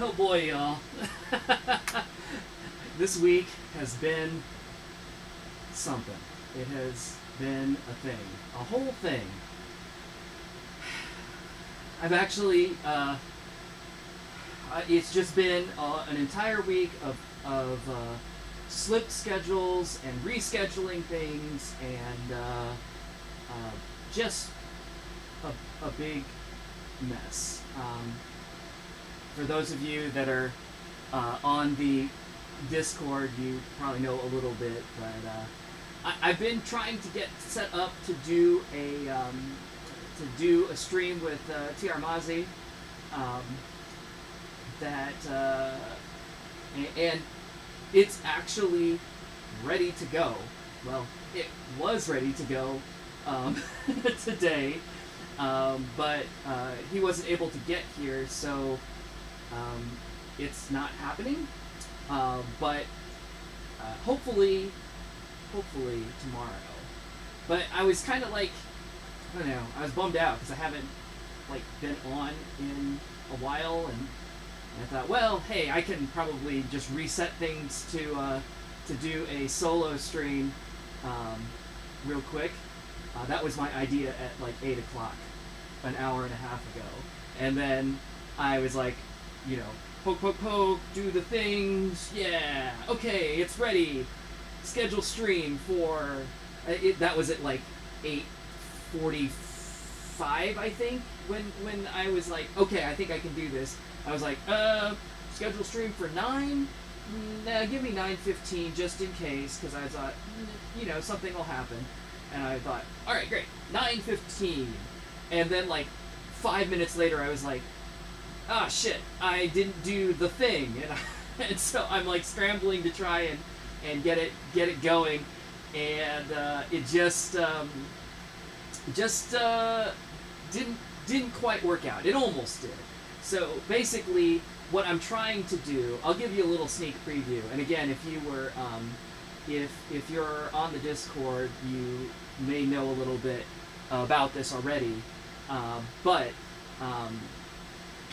Oh boy, y'all. This week has been something. It has been a thing. A whole thing. I've actually, it's just been an entire week of slipped schedules and rescheduling things and just a big mess. For those of you that are on the Discord, you probably know a little bit, but I've been trying to get set up to do a stream with TR Mazi, and it's actually ready to go. Well, it was ready to go today, but he wasn't able to get here, so it's not happening. But hopefully tomorrow. But I was kind of like, I don't know, I was bummed out because I haven't been on in a while, and I thought, well, hey, I can probably just reset things to do a solo stream real quick. That was my idea at 8 o'clock, an hour and a half ago. And then I was like, poke, do the things, yeah, okay, it's ready. Schedule stream for, that was at 8:45, I think, when I was like, okay, I think I can do this. I was like, schedule stream for 9? Nah, give me 9:15 just in case, because I thought, something will happen. And I thought, alright, great, 9:15. And then 5 minutes later I was like, ah, shit, I didn't do the thing. And so I'm scrambling to try and get it going. And it just didn't quite work out. It almost did. So basically, what I'm trying to do, I'll give you a little sneak preview. And again, if you were, if you're on the Discord, you may know a little bit about this already. But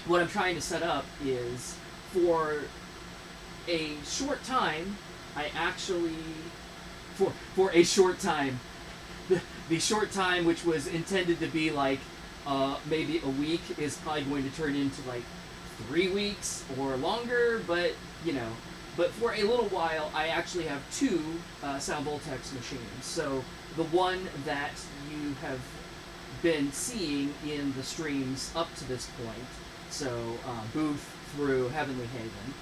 what I'm trying to set up is, for a short time, I actually, for a short time, the short time which was intended to be maybe a week is probably going to turn into 3 weeks or longer, but but for a little while I actually have two Sound VOLTEX machines. So the one that you have been seeing in the streams up to this point, so Booth through Heavenly Haven,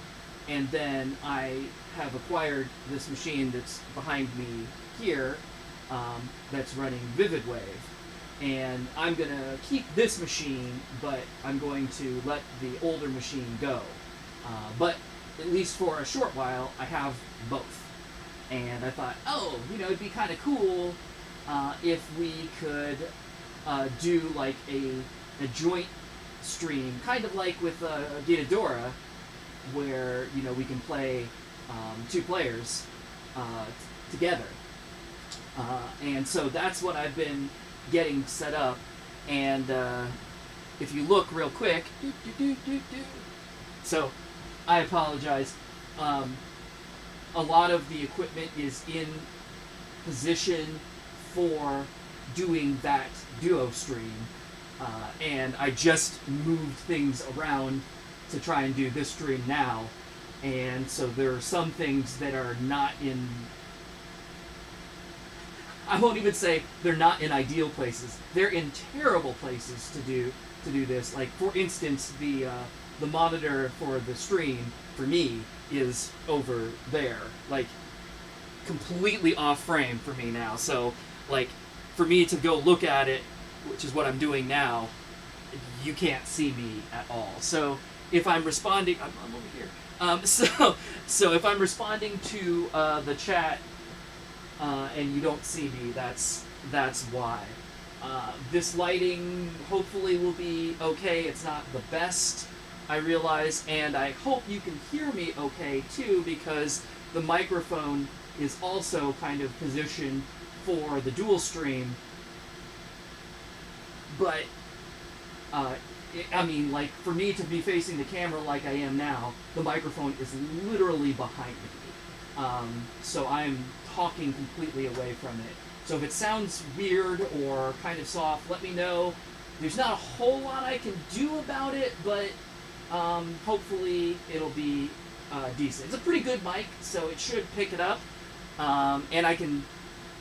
and then I have acquired this machine that's behind me here, that's running Vivid Wave. And I'm going to keep this machine, but I'm going to let the older machine go. But at least for a short while, I have both. And I thought, it'd be kind of cool if we could do a joint stream, kind of like with Gitadora, where we can play two players together. And so that's what I've been getting set up. And if you look real quick, so I apologize. A lot of the equipment is in position for doing that duo stream, and I just moved things around to try and do this stream now, and so there are some things that are not in, I won't even say they're not in ideal places. They're in terrible places to do this. For instance, the monitor for the stream for me is over there, completely off frame for me now. So for me to go look at it, which is what I'm doing now, you can't see me at all. So if I'm responding, I'm over here. So if I'm responding to the chat and you don't see me, that's why. This lighting hopefully will be okay. It's not the best, I realize, and I hope you can hear me okay too, because the microphone is also kind of positioned for the dual stream, but I mean, like, for me to be facing the camera like I am now, the microphone is literally behind me. So I'm talking completely away from it. So if it sounds weird or kind of soft, let me know. There's not a whole lot I can do about it, but hopefully it'll be decent. It's a pretty good mic, so it should pick it up. And I can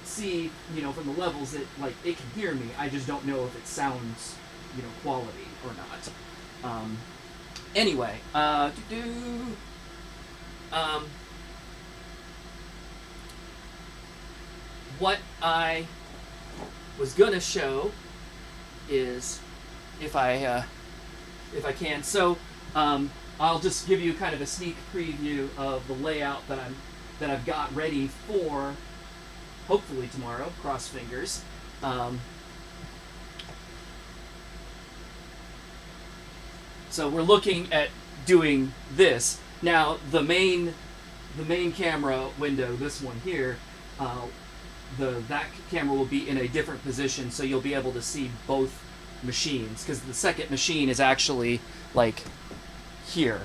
see, you know, from the levels that, like, it can hear me. I just don't know if it sounds, you know, quality or not. Anyway, what I was gonna show is, if I can. So I'll just give you kind of a sneak preview of the layout that I've got ready for hopefully tomorrow. Cross fingers. So we're looking at doing this now. The main camera window, this one here. That camera will be in a different position, so you'll be able to see both machines, because the second machine is actually like here.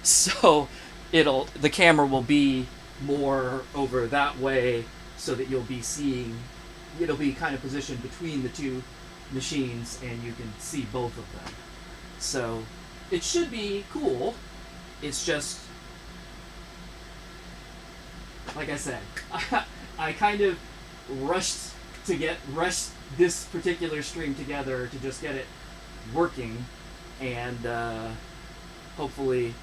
So the camera will be more over that way, so that you'll be seeing. It'll be kind of positioned between the two machines, and you can see both of them. So it should be cool. It's just, like I said, I kind of rushed this particular stream together to just get it working, and hopefully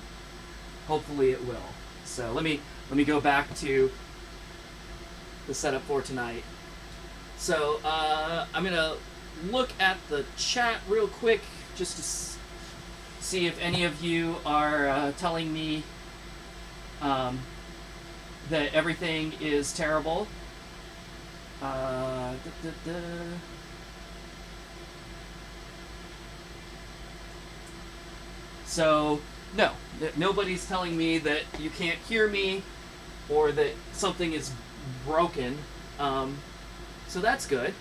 it will. So let me go back to the setup for tonight. So I'm gonna look at the chat real quick just to see if any of you are telling me that everything is terrible. So, no, nobody's telling me that you can't hear me or that something is broken. So that's good.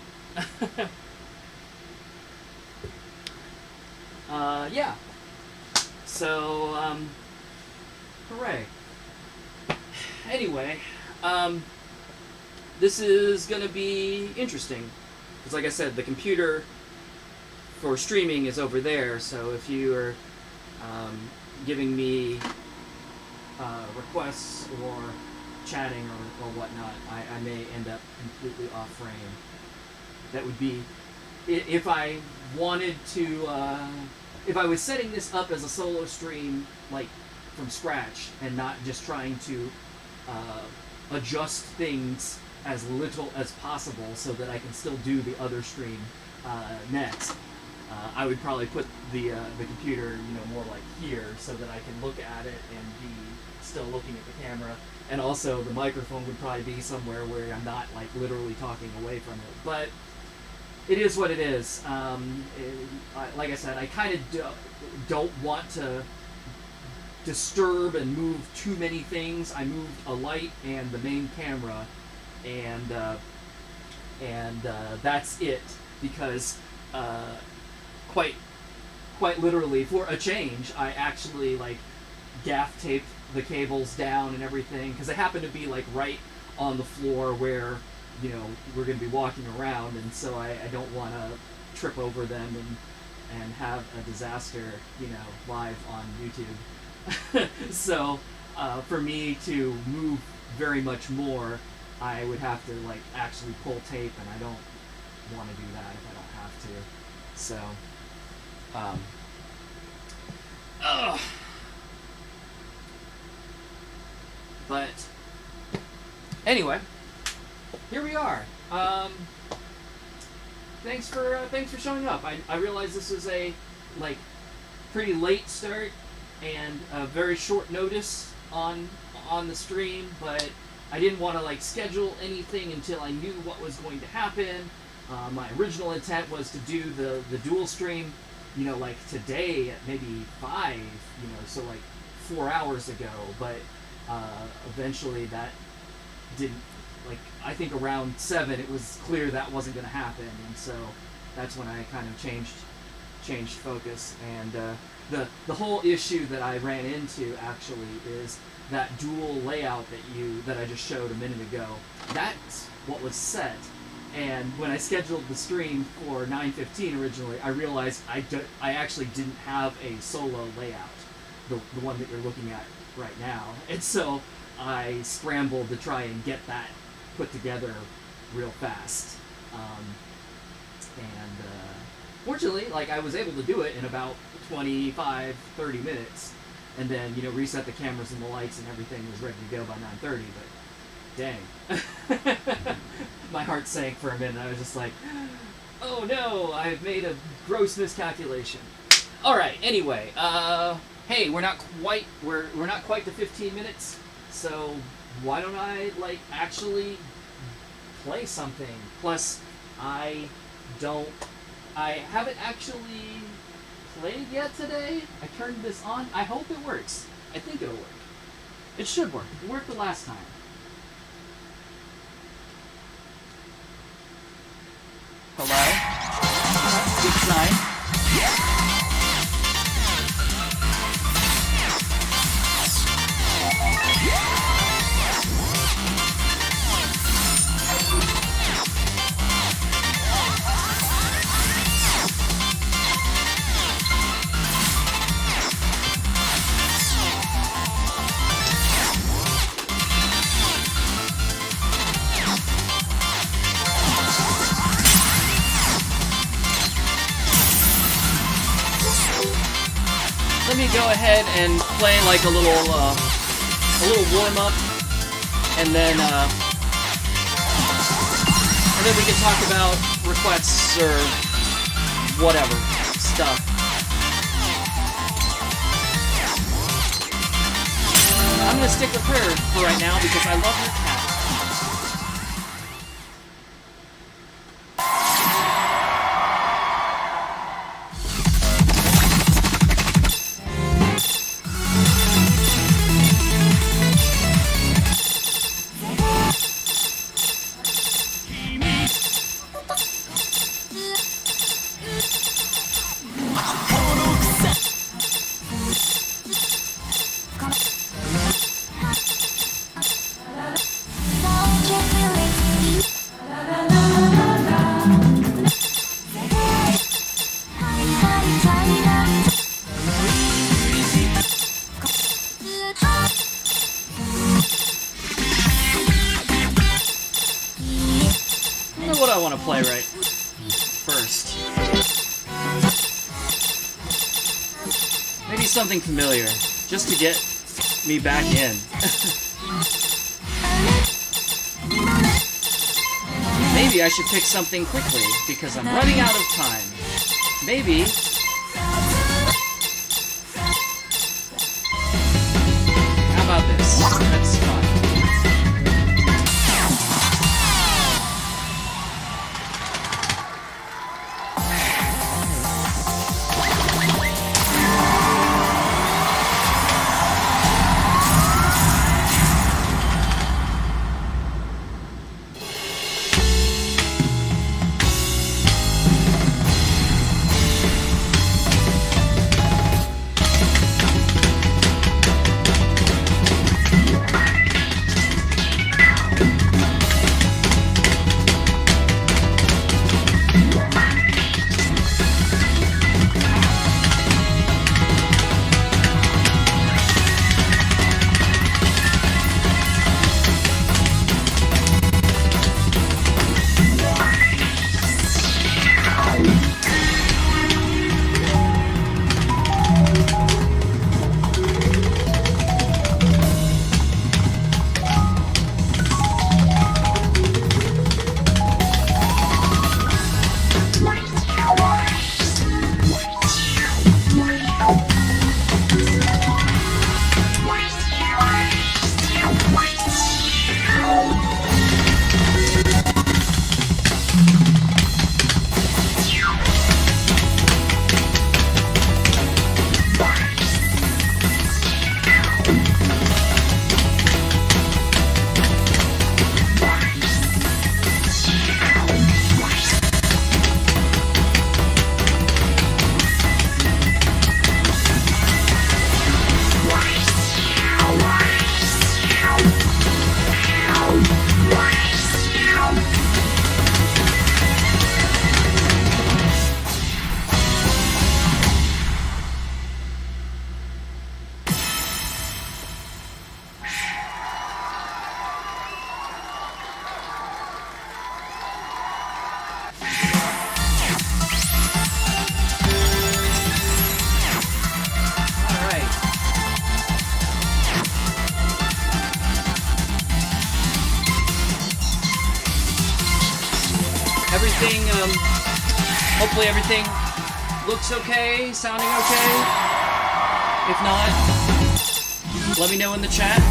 Yeah. So, hooray. Anyway, this is going to be interesting. Because like I said, the computer for streaming is over there, so if you are giving me requests or chatting or whatnot, I may end up completely off frame. That would be, if I wanted to, if I was setting this up as a solo stream, like, from scratch, and not just trying to adjust things as little as possible so that I can still do the other stream next. I would probably put the computer, you know, more like here, so that I can look at it and be still looking at the camera, and also the microphone would probably be somewhere where I'm not, like, literally talking away from it. But it is what it is. Like I said, I kind of don't want to disturb and move too many things. I moved a light and the main camera, and that's it, because quite literally, for a change, I actually, like, gaff taped the cables down and everything, because they happen to be, like, right on the floor where, you know, we're going to be walking around, and so I don't want to trip over them and have a disaster, you know, live on YouTube. So for me to move very much more, I would have to, like, actually pull tape, and I don't want to do that if I don't have to. So but anyway, here we are. Thanks for showing up. I realize this is a, like, pretty late start and a very short notice on the stream, but I didn't want to, like, schedule anything until I knew what was going to happen. My original intent was to do the dual stream, you know, like, today at maybe 5, you know, so, like, 4 hours ago, but eventually that didn't, like, I think around 7 it was clear that wasn't going to happen, and so that's when I kind of changed changed focus. And the whole issue that I ran into actually is that dual layout that I just showed a minute ago. That's what was set. And when I scheduled the stream for 9:15 originally, I realized I actually didn't have a solo layout, the one that you're looking at right now. And so I scrambled to try and get that put together real fast. Fortunately, like, I was able to do it in about 25, 30 minutes. And then, reset the cameras and the lights and everything was ready to go by 9:30, but dang. My heart sank for a minute. I was just like, oh no, I've made a gross miscalculation. All right, anyway, hey, we're not quite to 15 minutes, so why don't I, like, actually play something? Plus, I haven't actually played yet today. I turned this on. I hope it works. I think it'll work. It should work. It worked the last time. Hello? Good sign. Let me go ahead and play like a little warm up, and then we can talk about requests or whatever stuff. I'm gonna stick with her for right now because I love her cat. What I want to play right first. Maybe something familiar, just to get me back in. Maybe I should pick something quickly, because I'm running out of time. Maybe... How about this? That's fun. Hopefully everything looks okay, sounding okay. If not, let me know in the chat.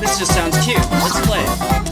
This just sounds cute. Let's play it.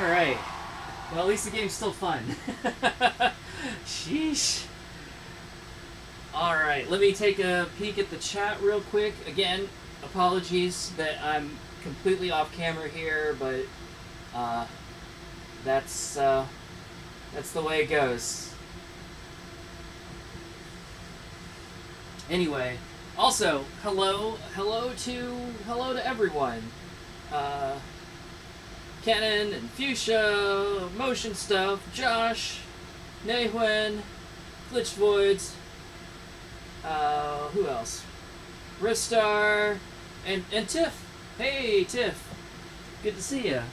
Alright. Well, at least the game's still fun. Sheesh. Alright, let me take a peek at the chat real quick. Again, apologies that I'm completely off camera here, but that's the way it goes. Anyway, also, hello to everyone. Kenan and Fuchsia, Motion Stuff, Josh, Nahuen, Glitch Voids, who else? Ristar, and Tiff. Hey, Tiff. Good to see ya.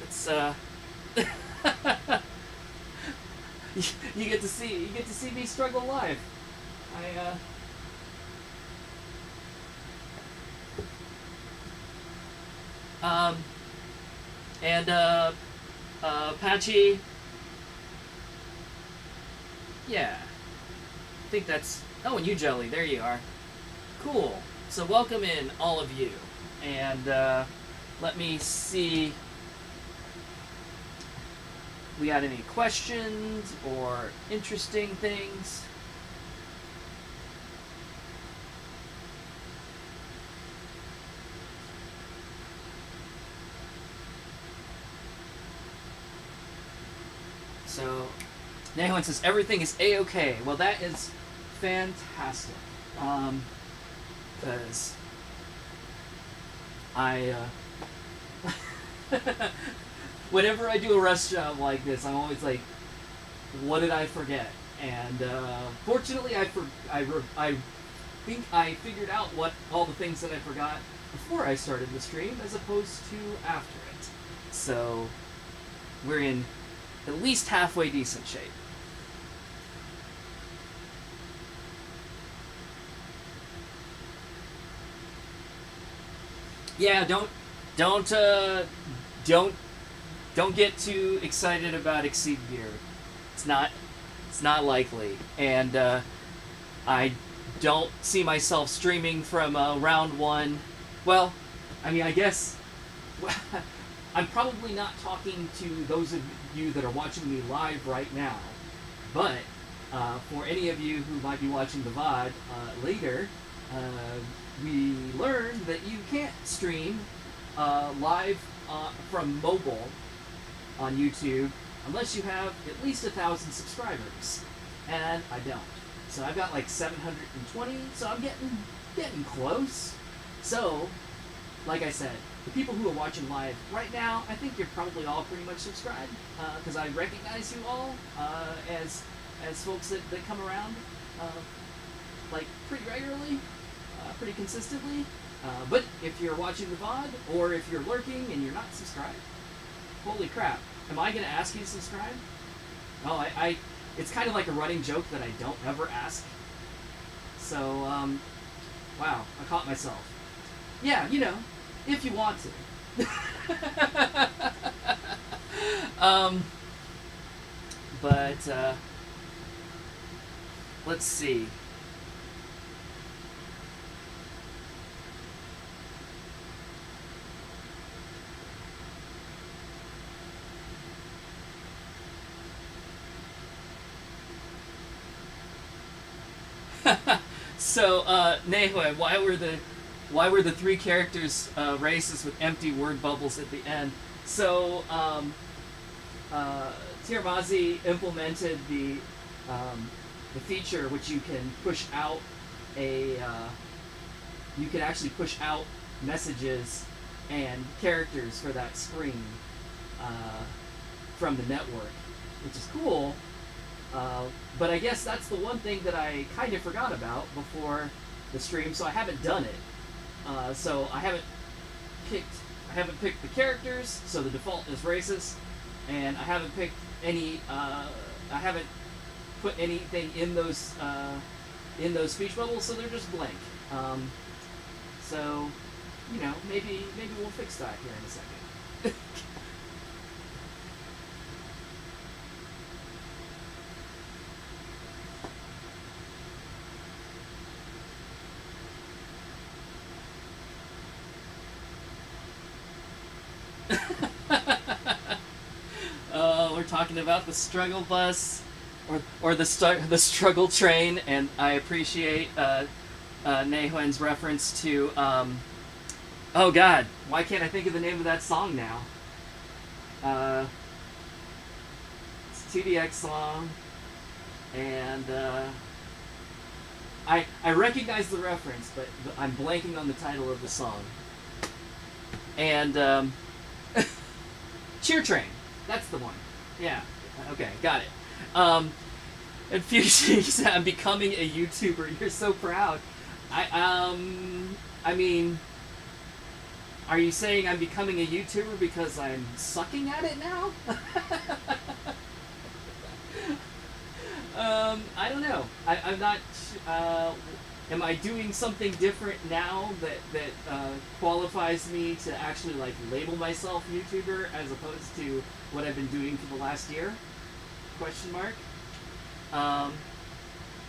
It's you get to see me struggle live. Patchy. Yeah. I think that's... Oh, and you, Jelly. There you are. Cool. So welcome in, all of you. And, let me see... We got any questions or interesting things? So, Nahuen says everything is A-okay. Well, that is fantastic. Because whenever I do a rush job like this, I'm always like, what did I forget? And fortunately, I think I figured out what all the things that I forgot before I started the stream, as opposed to after it. So we're in at least halfway decent shape. Yeah, don't get too excited about Exceed Gear. It's not likely, and I don't see myself streaming from round one. Well, I mean, I guess I'm probably not talking to those of you that are watching me live right now, but for any of you who might be watching the VOD later, we learned that you can't stream live from mobile on YouTube unless you have at least 1,000 subscribers, and I don't. So I've got like 720, so I'm getting close. So, like I said, the people who are watching live right now, I think you're probably all pretty much subscribed, because I recognize you all as folks that come around like pretty regularly, pretty consistently. But if you're watching the VOD, or if you're lurking and you're not subscribed, holy crap, am I going to ask you to subscribe? Oh, it's kind of like a running joke that I don't ever ask. So, wow, I caught myself. Yeah, you know, if you want to. But, let's see. So, Nahue, why were the three characters racist with empty word bubbles at the end? So, Tiramazi implemented the feature which you can push out you can actually push out messages and characters for that screen from the network, which is cool. But I guess that's the one thing that I kind of forgot about before the stream, so I haven't done it. So I haven't picked the characters, so the default is racist, and I haven't picked any. I haven't put anything in those speech bubbles, so they're just blank. So, you know, maybe we'll fix that here in a second. talking about the struggle bus, or the struggle train, and I appreciate Nahuen's reference to oh God, why can't I think of the name of that song now? It's a TDX song, and I recognize the reference, but I'm blanking on the title of the song. And Cheer Train, that's the one. Yeah, okay, got it. And Fuchsia said, "I'm becoming a YouTuber." You're so proud. I mean, are you saying I'm becoming a YouTuber because I'm sucking at it now? I don't know. I'm not. Am I doing something different now that qualifies me to actually like label myself YouTuber as opposed to what I've been doing for the last year? Question mark.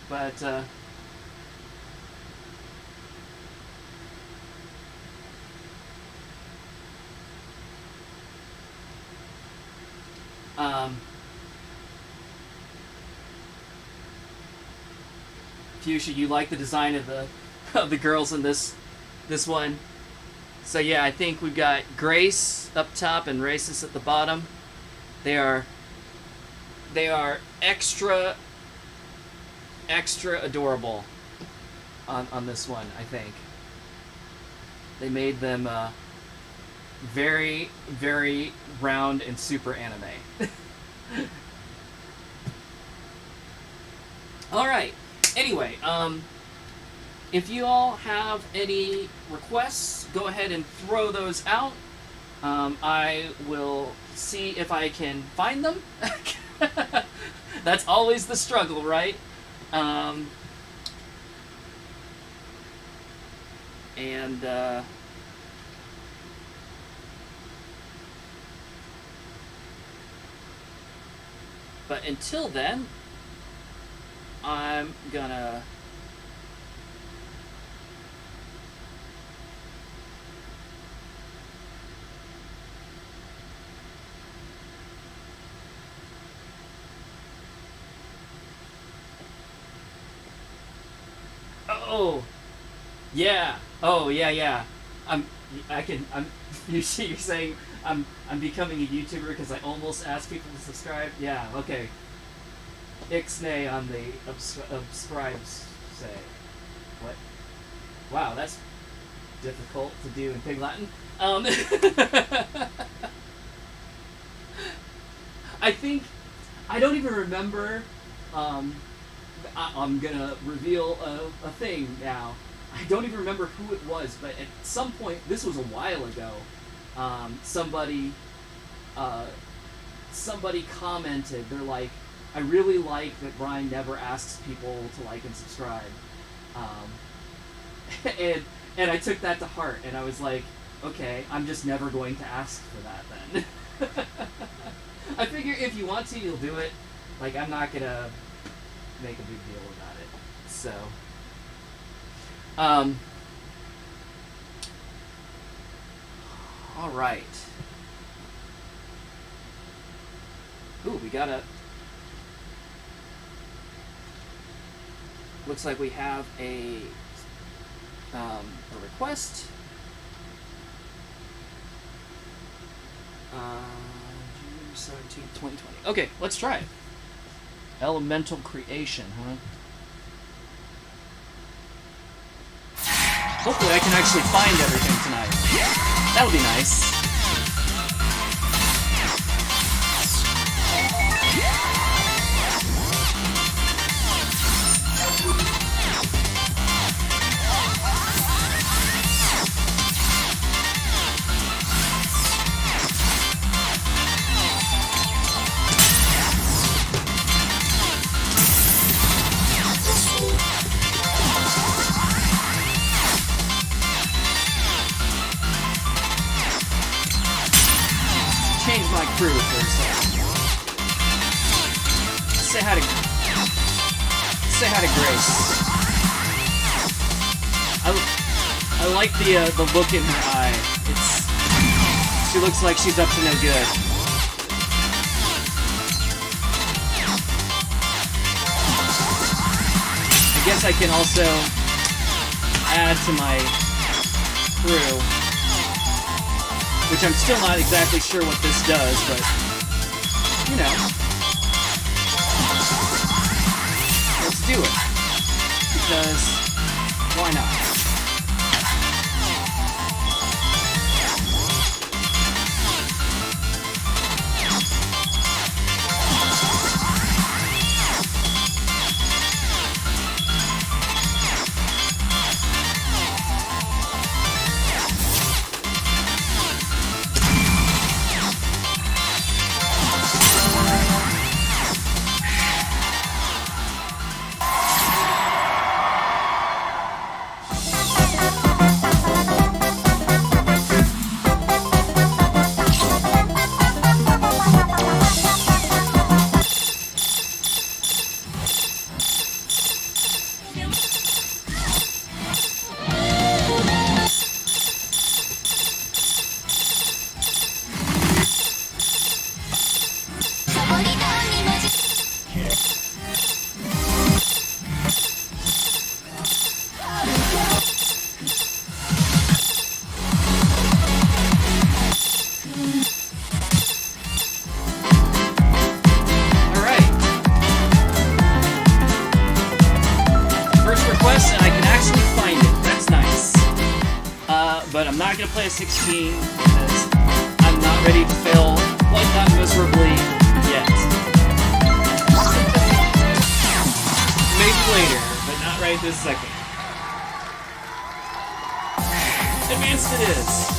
But Fuchsia, you like the design of the girls in this one. So yeah, I think we've got Grace up top and Racist at the bottom. They are extra adorable on this one, I think. They made them very, very round and super anime. Alright. Anyway, if you all have any requests, go ahead and throw those out. I will see if I can find them. That's always the struggle, right? But until then, I'm gonna oh yeah, you're saying I'm becoming a YouTuber because I almost asked people to subscribe. Yeah, okay. Ixnay on the subscribes say. What? Wow, that's difficult to do in Pig Latin. I think, I don't even remember, I'm gonna reveal a thing now. I don't even remember who it was, but at some point, this was a while ago, somebody commented, they're like, "I really like that Brian never asks people to like and subscribe." And I took that to heart, and I was like, okay, I'm just never going to ask for that then. I figure if you want to, you'll do it. Like, I'm not gonna make a big deal about it. So, all right. Ooh, we got a... Looks like we have a request. June 17th, 2020. Okay, let's try it. Elemental creation, huh? Hopefully I can actually find everything tonight. That'll be nice. Change my crew for a second. Say hi to Grace. I like the look in her eye. She looks like she's up to no good. guess I can also add to my crew, which I'm still not exactly sure what this does, but, you know, let's do it, because why not? But I'm not going to play a 16 because I'm not ready to fail quite that miserably yet. Maybe later, but not right this second. Advanced it is.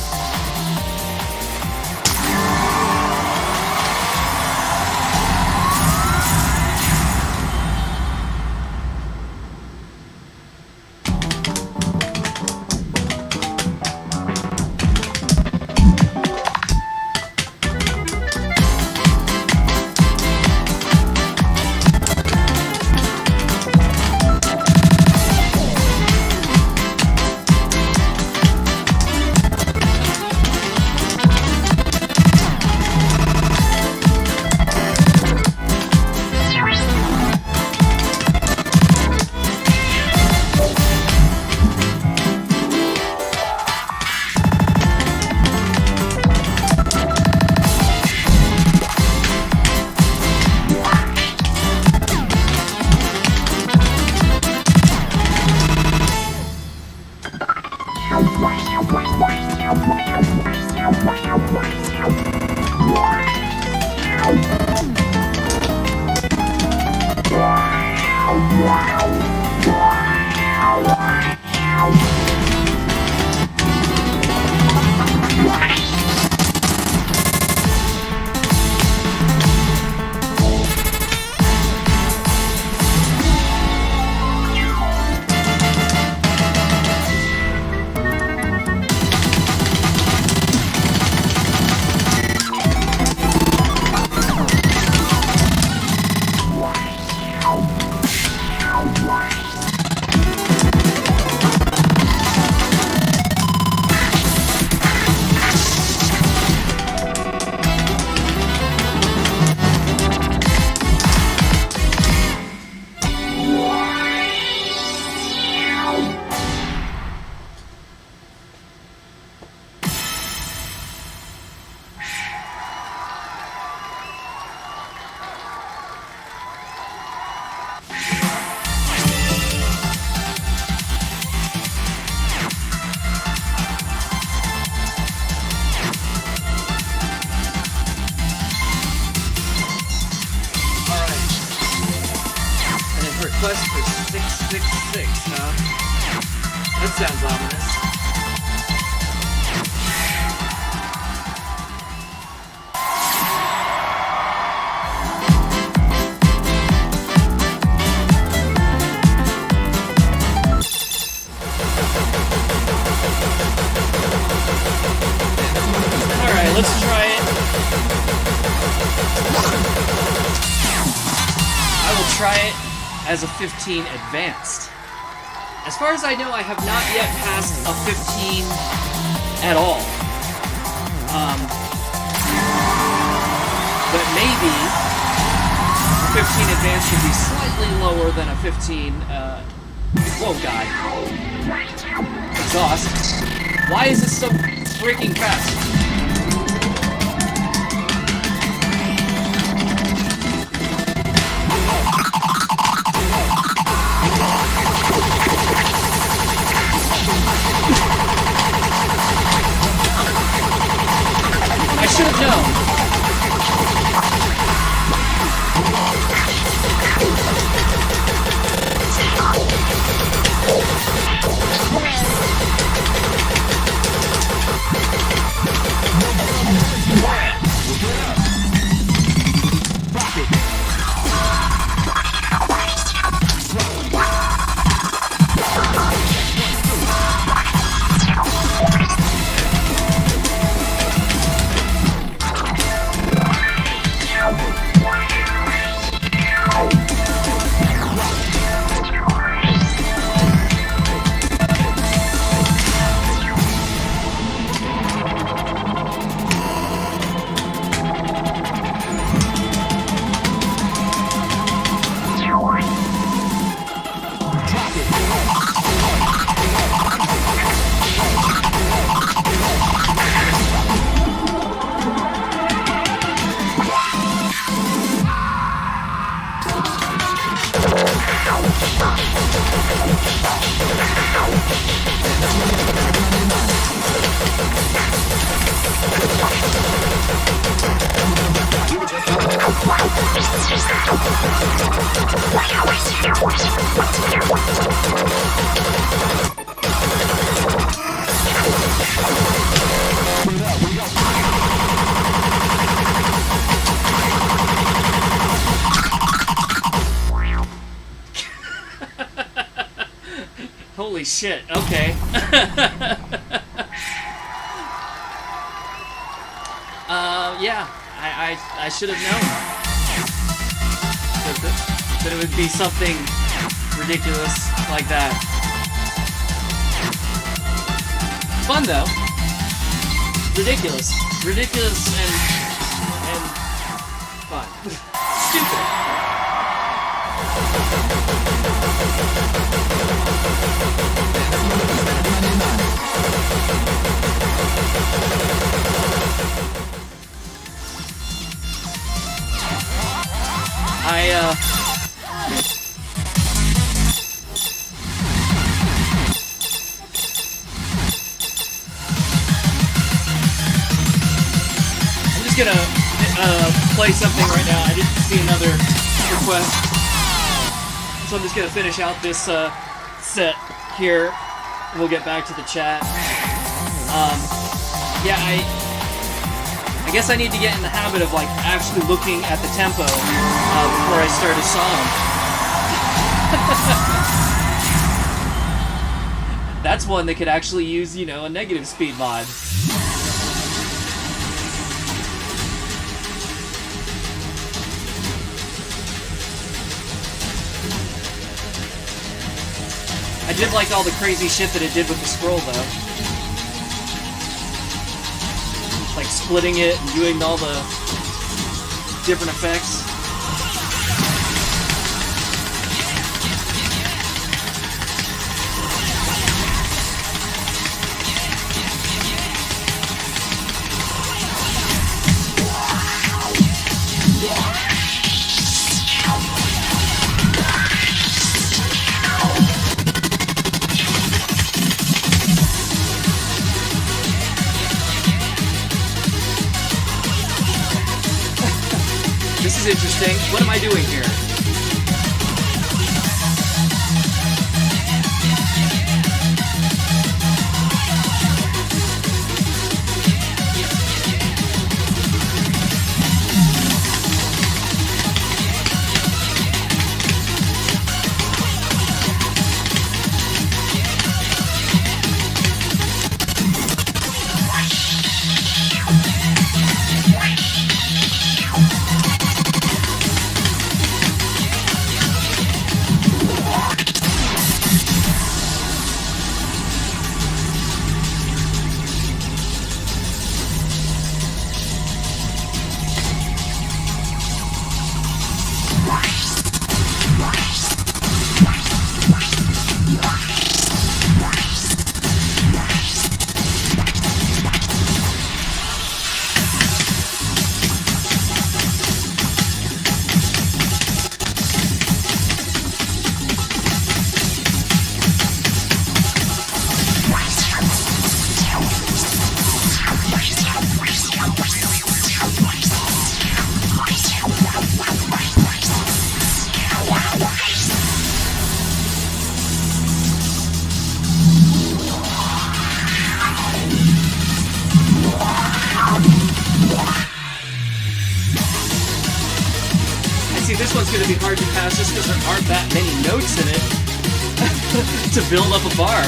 Request for 666, huh? That sounds ominous. Alright, let's try it. I will try it as a 15 advanced. As far as I know, I have not yet passed a 15 at all. But maybe 15 advanced should be slightly lower than a 15 Whoa, God. Exhaust. Why is this so freaking fast? I should have known. Holy shit, okay. Yeah, I should have known that it would be something ridiculous like that. Fun though. Ridiculous. Ridiculous and fun. Stupid. I'm just gonna play something right now. I didn't see another request, so I'm just gonna finish out this set here. We'll get back to the chat. Yeah, I guess I need to get in the habit of like actually looking at the tempo before I start a song. That's one that could actually use, you know, a negative speed mod. I did like all the crazy shit that it did with the scroll though. Like splitting it and doing all the different effects. This is interesting. What am I doing here? this one's going to be hard to pass just because there aren't that many notes in it to build up a bar.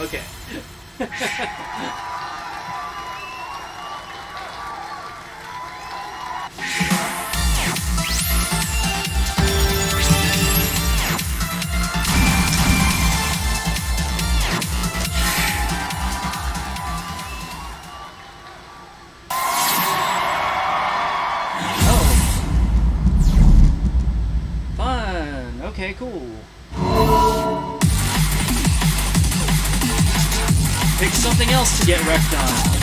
Okay. Fun. Okay, cool. Pick something else to get wrecked on.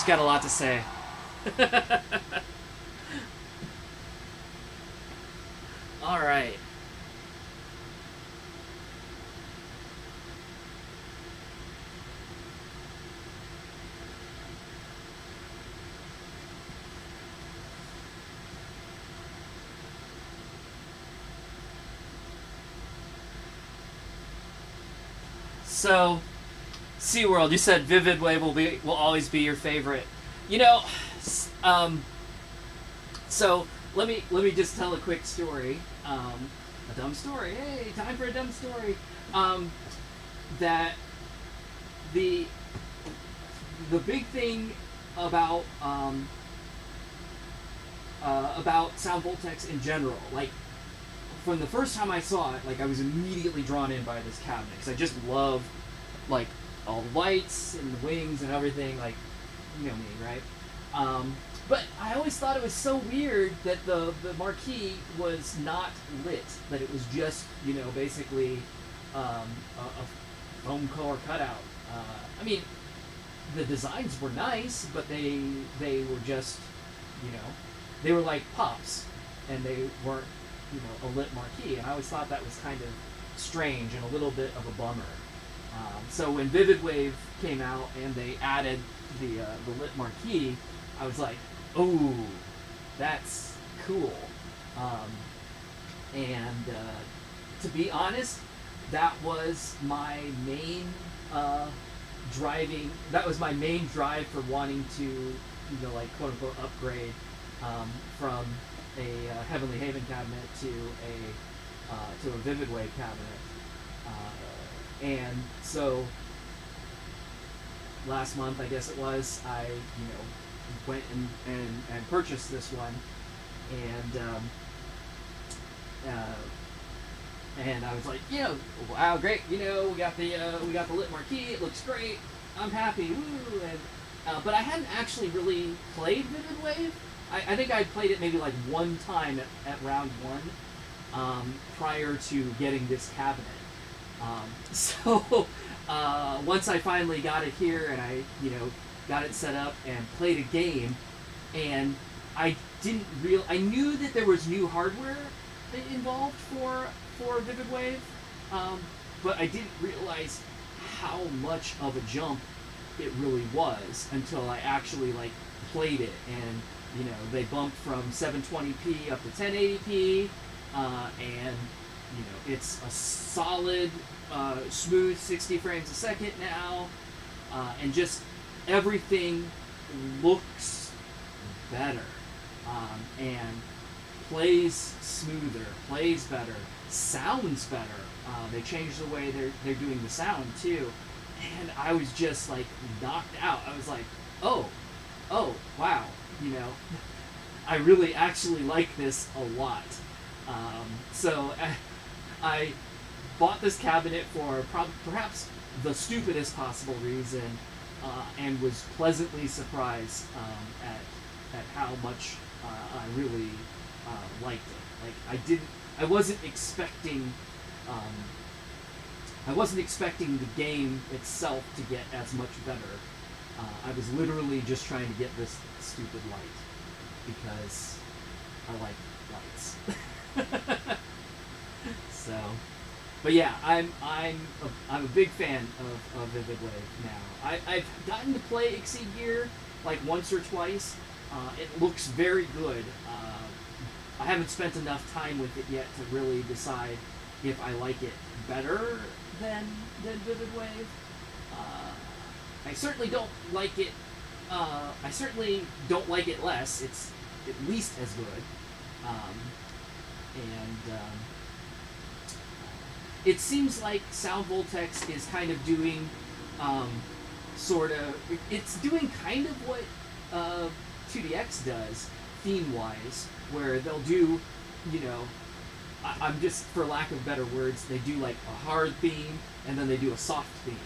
She's got a lot to say. All right. So, SeaWorld, you said Vivid Wave will always be your favorite. You know, um, so let me just tell a quick story. A dumb story. Hey, time for a dumb story. That the the big thing about Sound Voltex in general, like from the first time I saw it, like I was immediately drawn in by this cabinet because I just love like all the lights and the wings and everything. Like, you know me, right? But I always thought it was so weird that the marquee was not lit. That it was just, you know, basically a foam core cutout. I mean, the designs were nice, but they were just, you know, they were like pops, and they weren't, you know, a lit marquee. And I always thought that was kind of strange and a little bit of a bummer. So when Vivid Wave came out and they added the lit marquee, I was like, oh, that's cool. And to be honest, that was my main that was my main drive for wanting to, you know, like quote unquote upgrade from a Heavenly Haven cabinet to a Vivid Wave cabinet. And so last month, I guess it was, I, you know, went and purchased this one, and I was like, you know, wow, great, you know, we got the lit marquee, it looks great, I'm happy, woo, and but I hadn't actually really played Vivid Wave. I think I'd played it maybe like one time at round one, prior to getting this cabinet. So once I finally got it here and I, you know, got it set up and played a game, and I knew that there was new hardware involved for Vivid Wave, but I didn't realize how much of a jump it really was until I actually like played it. And you know, they bumped from 720p up to 1080p, and you know, it's a solid, smooth 60 frames a second now, and just everything looks better, and plays smoother, plays better, sounds better. They changed the way they're doing the sound too, and I was just like knocked out. I was like, oh, wow, you know, I really actually like this a lot. So I bought this cabinet for perhaps the stupidest possible reason, and was pleasantly surprised at how much I really liked it. Like I wasn't expecting the game itself to get as much better. I was literally just trying to get this stupid light because I like lights. So, but yeah, I'm a big fan of Vivid Wave now. I've gotten to play Exceed Gear like once or twice. It looks very good. I haven't spent enough time with it yet to really decide if I like it better than Vivid Wave. I certainly don't like it. I certainly don't like it less. It's at least as good. It seems like Sound Voltex is kind of doing sort of it's doing kind of what 2DX does theme wise, where they'll do, you know, I'm just, for lack of better words, they do like a hard theme and then they do a soft theme,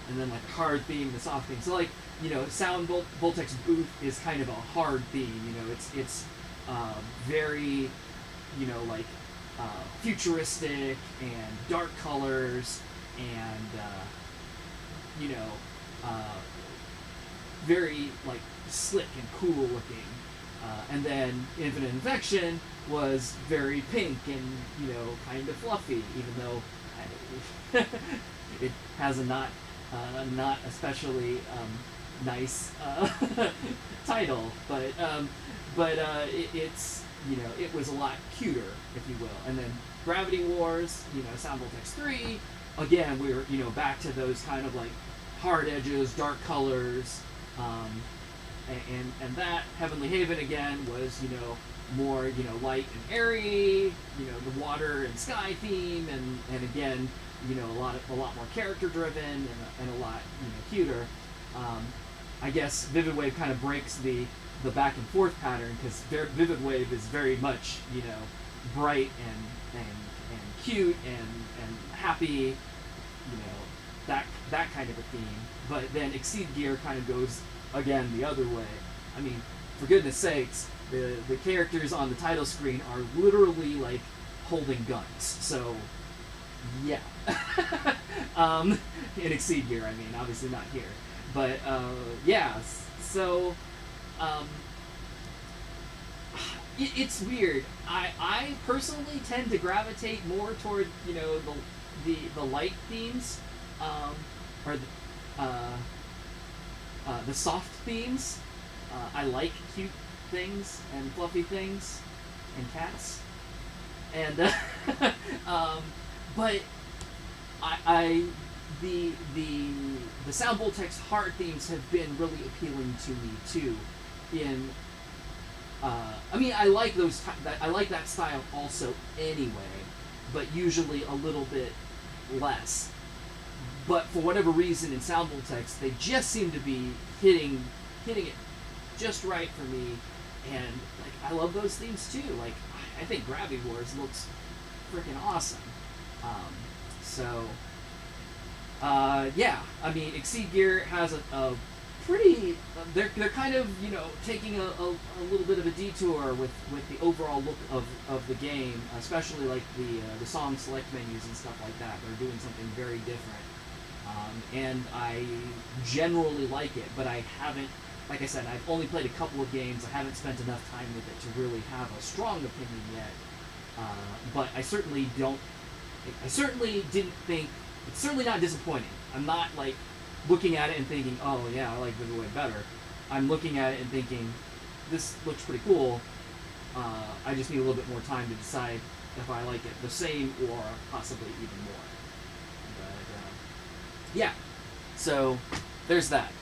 and then like a hard theme and a soft theme. So like, you know, Voltex Booth is kind of a hard theme. You know, it's very, you know, like futuristic and dark colors and you know, very like slick and cool looking. And then Infinite Infection was very pink and, you know, kind of fluffy, even though it has a not especially nice title, but it's, you know, it was a lot cuter, if you will. And then Gravity Wars, you know, Sound Voltex 3, again, we were, you know, back to those kind of like hard edges, dark colors, and that Heavenly Haven again was, you know, more, you know, light and airy, you know, the water and sky theme, and again, you know, a lot more character driven and a lot, you know, cuter. I guess Vivid Wave kind of breaks the back and forth pattern, because Vivid Wave is very much, you know, bright and cute and happy, you know, that kind of a theme. But then Exceed Gear kind of goes again the other way. I mean, for goodness sakes, the characters on the title screen are literally like holding guns. So yeah. In Exceed Gear, I mean, obviously not here, but yeah. So it's weird. I personally tend to gravitate more toward, you know, the light themes, or the soft themes. I like cute things and fluffy things and cats, and but the Sound Voltex hard themes have been really appealing to me too. In I mean, I like those. I like that style also anyway, but usually a little bit less. But for whatever reason in Sound Voltex, they just seem to be hitting it just right for me, and like I love those themes too. Like I think Gravity Wars looks freaking awesome. Yeah, I mean, Exceed Gear has a pretty. They're kind of, you know, taking a little bit of a detour with the overall look of the game, especially like the song select menus and stuff like that. They're doing something very different. And I generally like it, but I haven't, like I said, I've only played a couple of games. I haven't spent enough time with it to really have a strong opinion yet. But I certainly didn't think, it's certainly not disappointing. I'm not like looking at it and thinking, oh yeah, I like Vivid Wave better. I'm looking at it and thinking, this looks pretty cool. I just need a little bit more time to decide if I like it the same or possibly even more. Yeah, so there's that.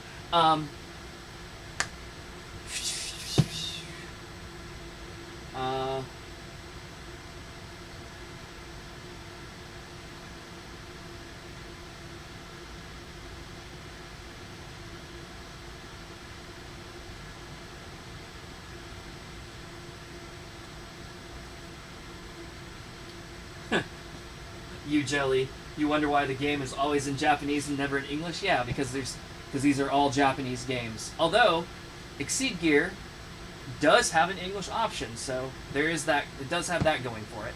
You jelly. You wonder why the game is always in Japanese and never in English? Yeah, because these are all Japanese games. Although, Exceed Gear does have an English option, so there is that. It does have that going for it.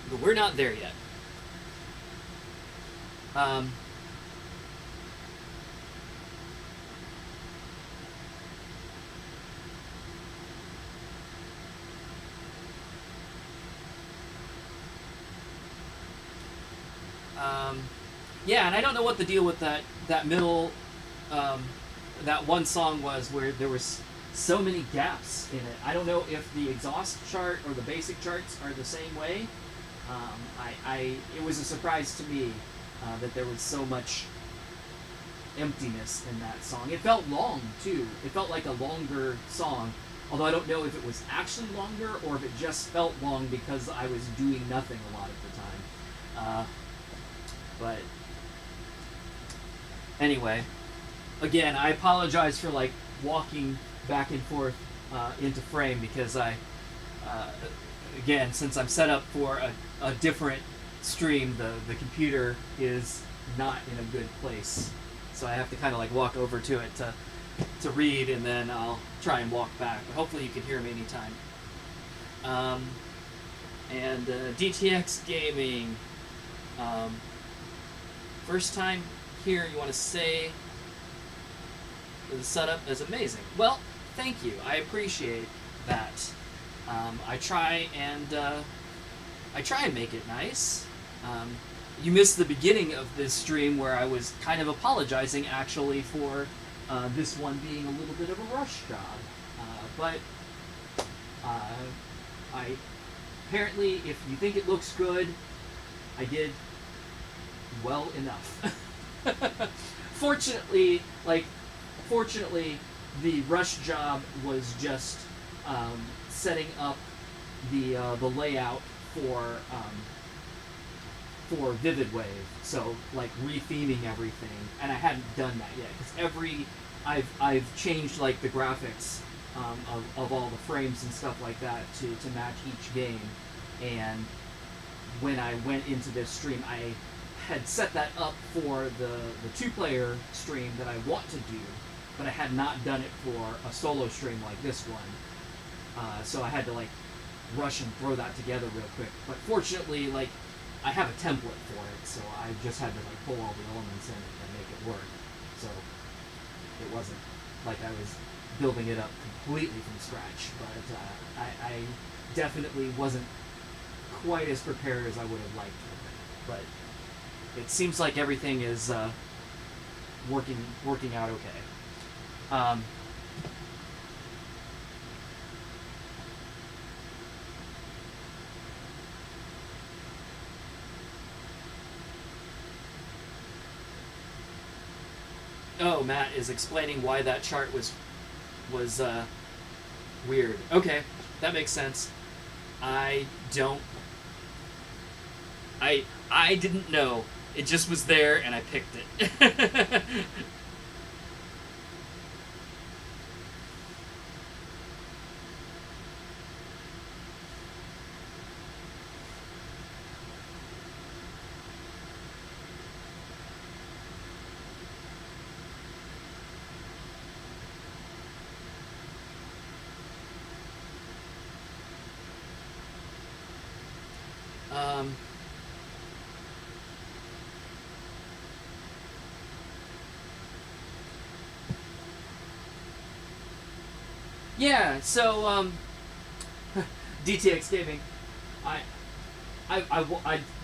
But we're not there yet. Yeah, and I don't know what the deal with that middle, that one song was, where there was so many gaps in it. I don't know if the exhaust chart or the basic charts are the same way. It was a surprise to me that there was so much emptiness in that song. It felt long too. It felt like a longer song, although I don't know if it was actually longer or if it just felt long because I was doing nothing a lot of the time. But Anyway, again, I apologize for like walking back and forth into frame because uh, again, since I'm set up for a different stream, the computer is not in a good place, so I have to kind of like walk over to it to read, and then I'll try and walk back. But hopefully, you can hear me anytime. And DTX Gaming. First time here, you want to say the setup is amazing. Well, thank you. I appreciate that. I try and make it nice. You missed the beginning of this stream where I was kind of apologizing actually for this one being a little bit of a rush job, but I apparently, if you think it looks good, I did well enough. Fortunately, the rush job was just setting up the layout for Vivid Wave, so like retheming everything, and I hadn't done that yet because I've changed like the graphics of all the frames and stuff like that to match each game, and when I went into this stream, I had set that up for the 2-player stream that I want to do, but I had not done it for a solo stream like this one. So I had to like rush and throw that together real quick. But fortunately, like I have a template for it, so I just had to like pull all the elements in and make it work. So it wasn't like I was building it up completely from scratch, but I definitely wasn't quite as prepared as I would have liked to have been. But it seems like everything is working out okay. Oh, Matt is explaining why that chart was weird. Okay, that makes sense. I didn't know. It just was there, and I picked it. Yeah, so, DTX Gaming, I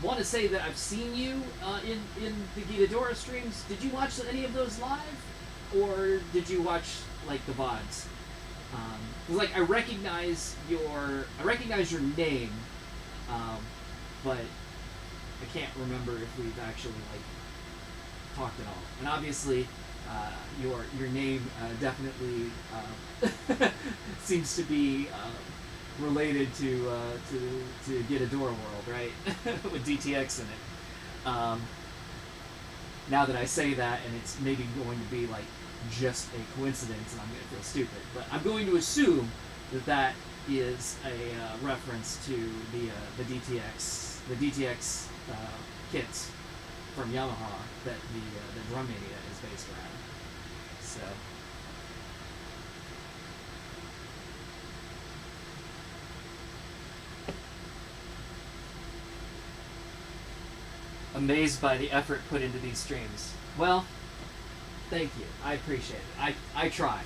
want to say that I've seen you in the Gitadora streams. Did you watch any of those live? Or did you watch, like, the VODs? Like, I recognize your name, but I can't remember if we've actually, like, talked at all. And obviously, your name definitely seems to be related to Gitadora World, right? With DTX in it. Now that I say that, and it's maybe going to be like just a coincidence, and I'm going to feel stupid, but I'm going to assume that is a reference to the DTX kits from Yamaha that the Drum Mania is based around. So. Amazed by the effort put into these streams. Well, thank you. I appreciate it. I try.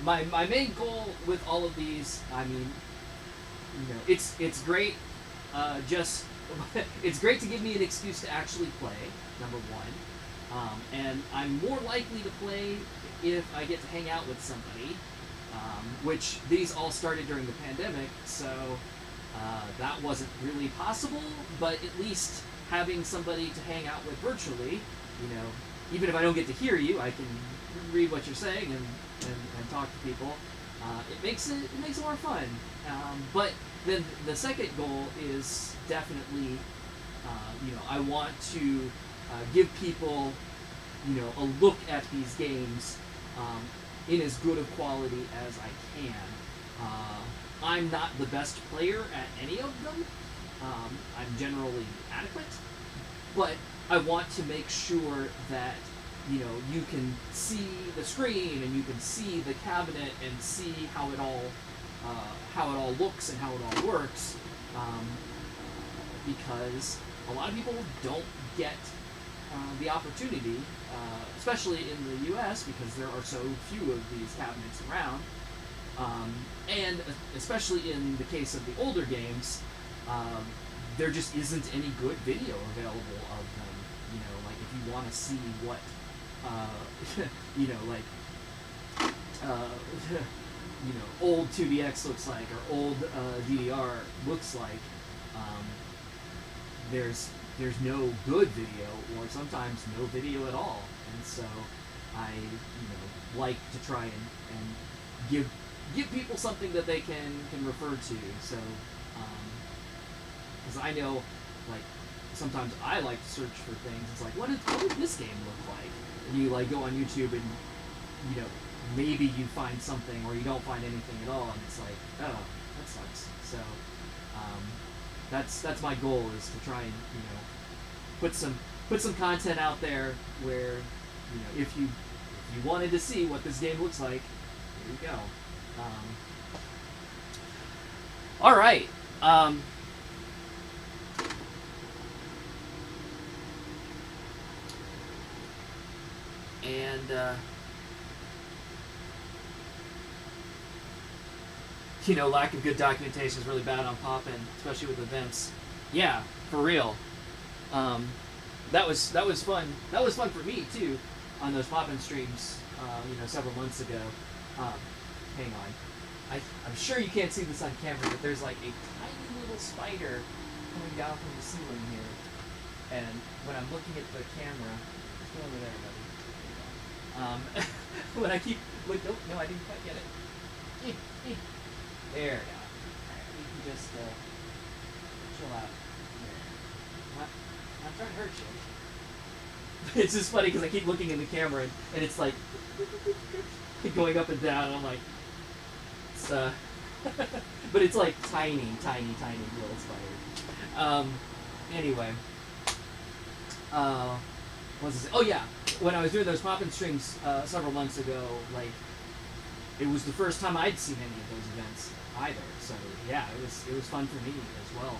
My main goal with all of these, I mean, you know, it's great. Just it's great to give me an excuse to actually play. Number one, and I'm more likely to play if I get to hang out with somebody. Which these all started during the pandemic, so. That wasn't really possible, but at least having somebody to hang out with virtually, you know, even if I don't get to hear you, I can read what you're saying and talk to people. It makes it more fun. But then the second goal is definitely, you know, I want to give people, a look at these games in as good of quality as I can. I'm not the best player at any of them. I'm generally adequate, but I want to make sure that you can see the screen and you can see the cabinet and see how it all looks and how it all works, because a lot of people don't get the opportunity, especially in the U.S. because there are so few of these cabinets around, and especially in the case of the older games, there just isn't any good video available of them. Like if you want to see what, old 2DX looks like or old DDR looks like, there's no good video, or sometimes no video at all. And so I like to try and give people something that they can refer to. So because I know, like, sometimes I like to search for things. It's like, what did this game look like? And you go on YouTube and maybe you find something, or you don't find anything at all, and it's like, oh, that sucks. So that's my goal, is to try and put some content out there where if you wanted to see what this game looks like, here you go. All right. Lack of good documentation is really bad on Poppin', especially with events. Yeah, for real. That was fun. That was fun for me too, on those Poppin' streams, several months ago. Hang on. I'm sure you can't see this on camera, but there's like a tiny little spider coming down from the ceiling here. And when I'm looking at the camera, it's over there, buddy. When I keep look, no, I didn't quite get it. There we go. Alright, you can just chill out. There. I'm trying to hurt you. It's just funny because I keep looking in the camera and it's like going up and down, and I'm like, it's but it's like tiny little spider. Anyway, what was this? Oh yeah, when I was doing those Poppin' streams several months ago, like, it was the first time I'd seen any of those events either. So yeah, it was fun for me as well.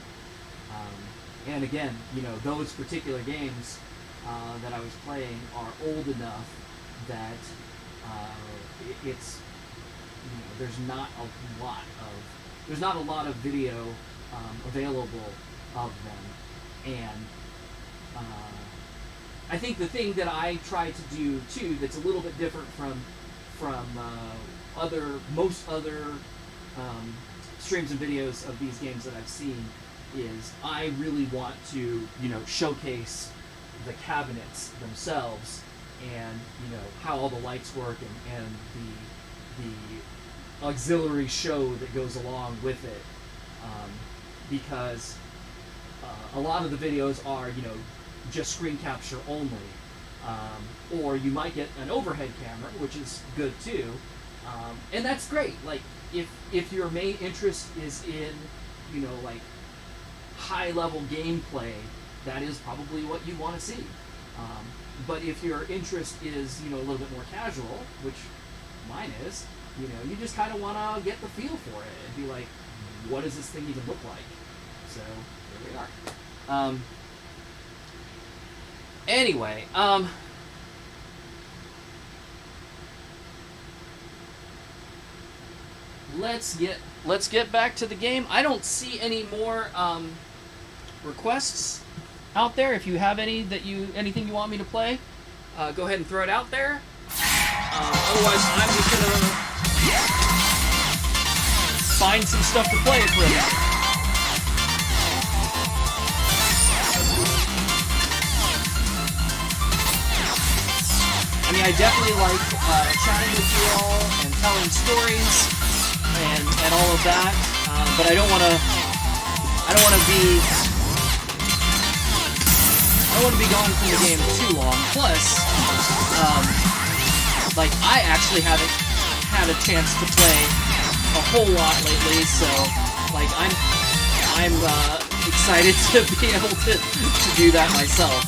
And again, those particular games that I was playing are old enough that it's there's not a lot of video available of them, and I think the thing that I try to do too that's a little bit different from most other streams and videos of these games that I've seen is I really want to showcase the cabinets themselves, and how all the lights work, and the auxiliary show that goes along with it, because a lot of the videos are just screen capture only, or you might get an overhead camera, which is good too, and that's great. Like if your main interest is in like high level gameplay, that is probably what you want to see. But if your interest is a little bit more casual, which mine is, you just kind of want to get the feel for it and be like, what does this thing even look like? So here we are. Anyway, let's get back to the game. I don't see any more requests out there. If you have anything you want me to play, go ahead and throw it out there. Otherwise, I'm just gonna find some stuff to play for you. I mean, I definitely like chatting with you all and telling stories and all of that, but I don't want to don't want to be gone from the game too long. Plus, like, I actually haven't had a chance to play a whole lot lately, so, like, I'm excited to be able to do that myself.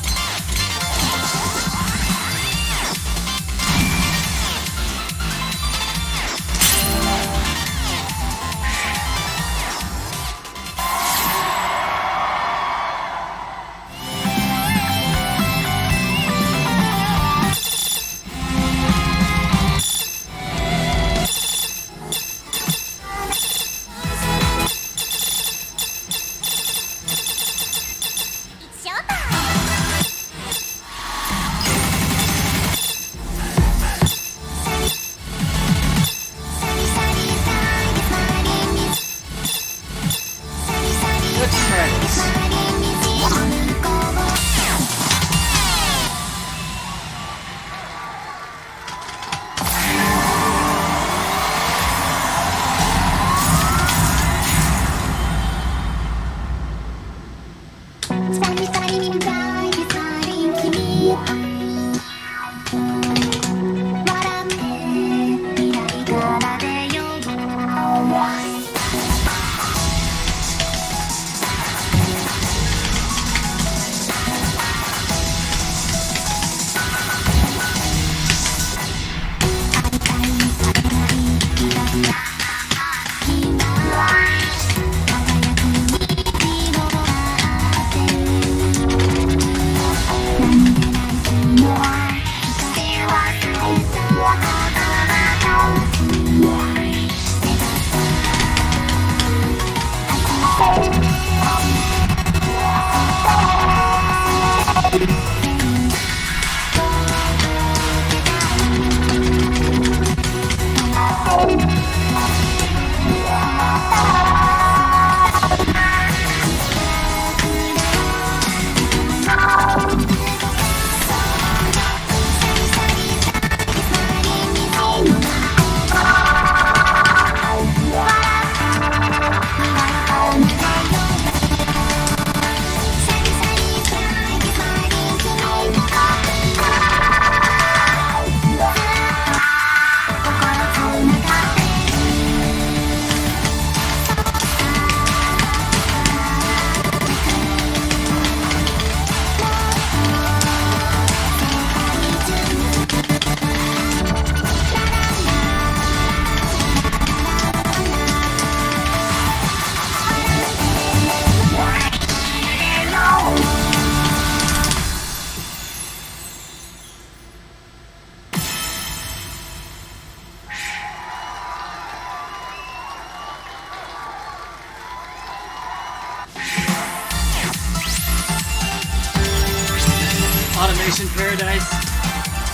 Automation Paradise?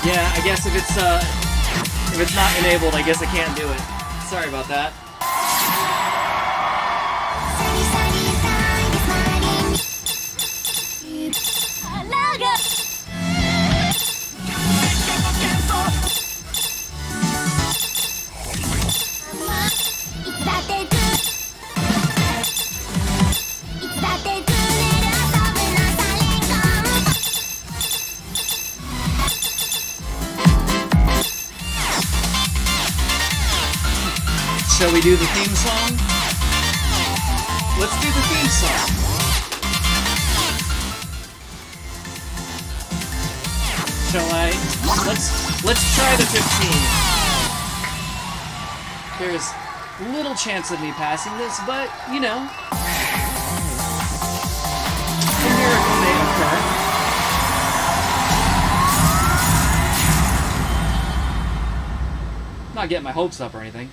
Yeah, I guess if it's not enabled, I guess I can't do it. Sorry about that. Shall we do the theme song? Let's do the theme song. Shall I? Let's try the 15. There's little chance of me passing this, but you know, a miracle may occur. Not getting my hopes up or anything.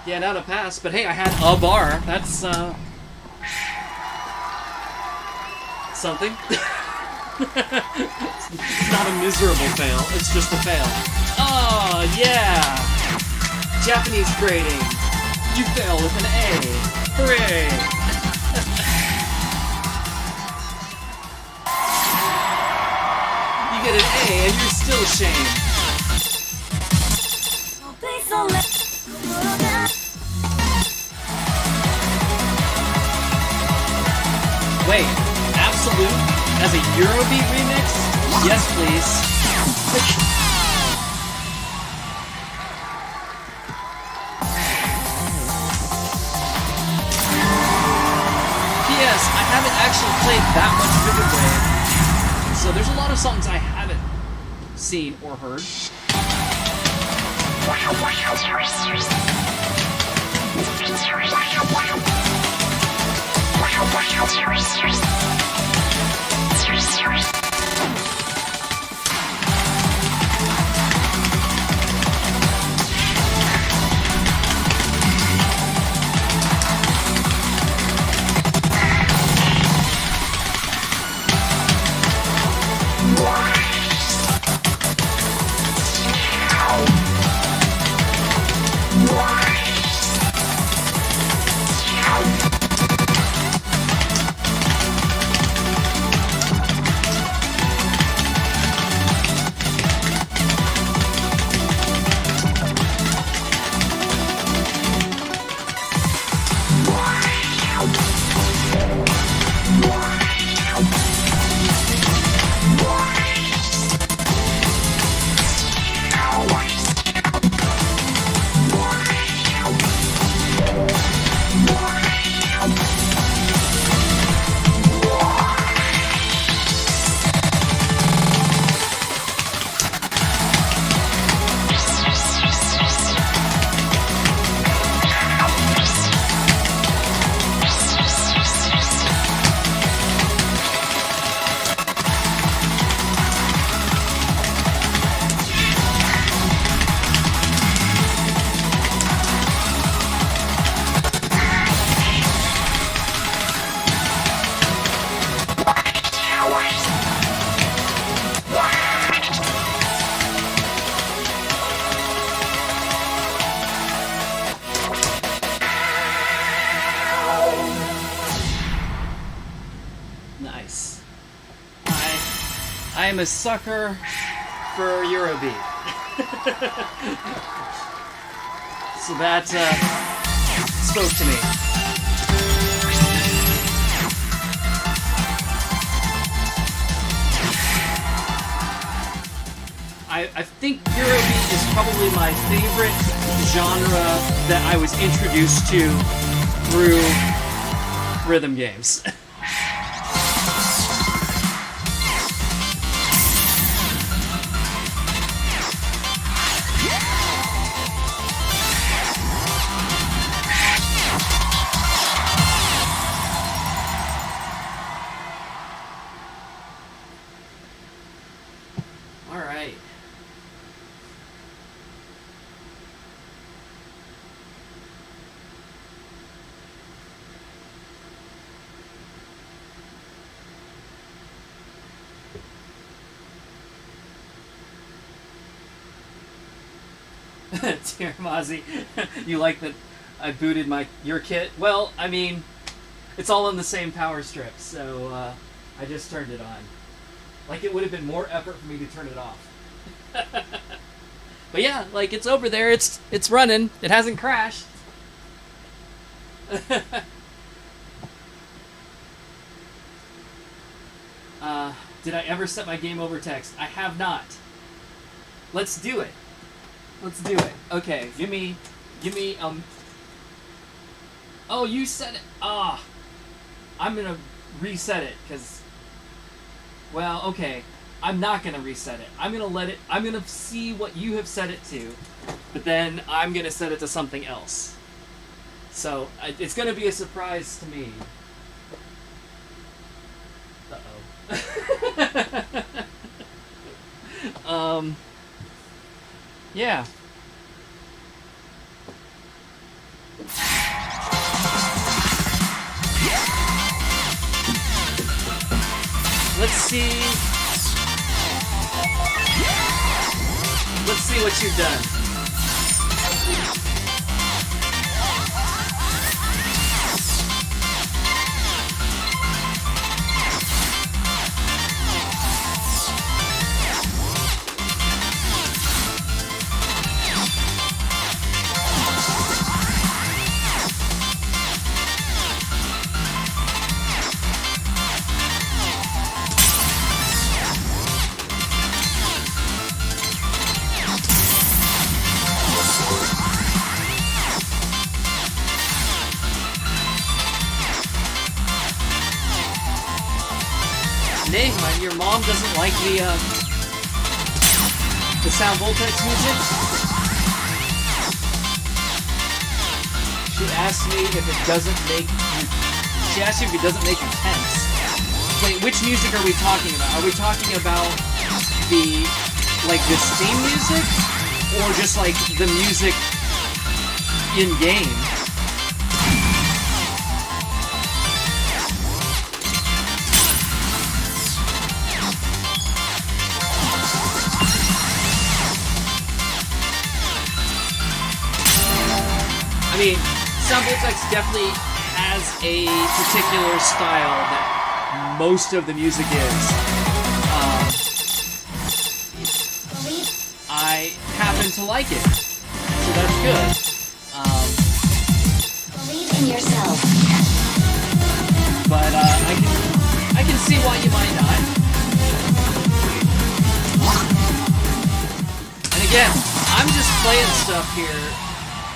Yeah, not a pass, but hey, I had a bar. That's, something. It's not a miserable fail, it's just a fail. Oh, yeah! Japanese grading. You fail with an A. Hooray! You get an A and you're still ashamed. Wait, Absolute as a Eurobeat remix? Yes, please. P.S. I haven't actually played that much Vivid Wave, so there's a lot of songs I haven't seen or heard. Nice. I am a sucker for Eurobeat. So that spoke to me. I think Eurobeat is probably my favorite genre that I was introduced to through rhythm games. All right. Dear Mozzie, you like that I booted your kit? Well, I mean, it's all in the same power strip, so I just turned it on. Like, it would have been more effort for me to turn it off. But yeah, like, it's over there, it's running, it hasn't crashed. Did I ever set my game over text? I have not. Let's do it. Let's do it. Okay, give me, oh, you set it. I'm gonna reset it, because, well, okay. I'm not gonna reset it. I'm gonna see what you have set it to, but then I'm gonna set it to something else. So, it's gonna be a surprise to me. Uh-oh. Yeah. Let's see. Let's see what you've done. Your mom doesn't like the sound VOLTEX music. She asked me if it doesn't make you. She asked you if it doesn't make you tense. Wait, which music are we talking about? Are we talking about the Steam music, or just like the music in game? I mean, Sound VOLTEX definitely has a particular style that most of the music is. I happen to like it, so that's good. Believe in yourself. But I can see why you might not. And again, I'm just playing stuff here.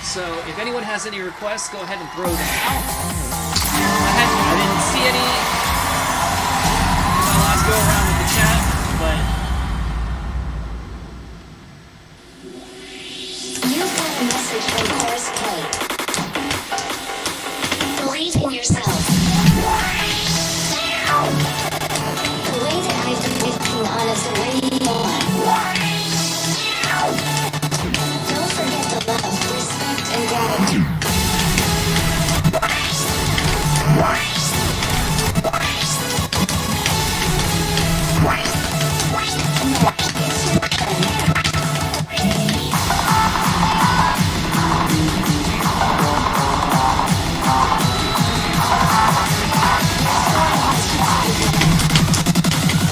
So if anyone has any requests, go ahead and throw them out. I didn't see any in my last go around with the chat, but You've got a message from Chorus K. Believe in yourself. The way that I've been working on is the way you want. Don't forget the love, respect, and gratitude.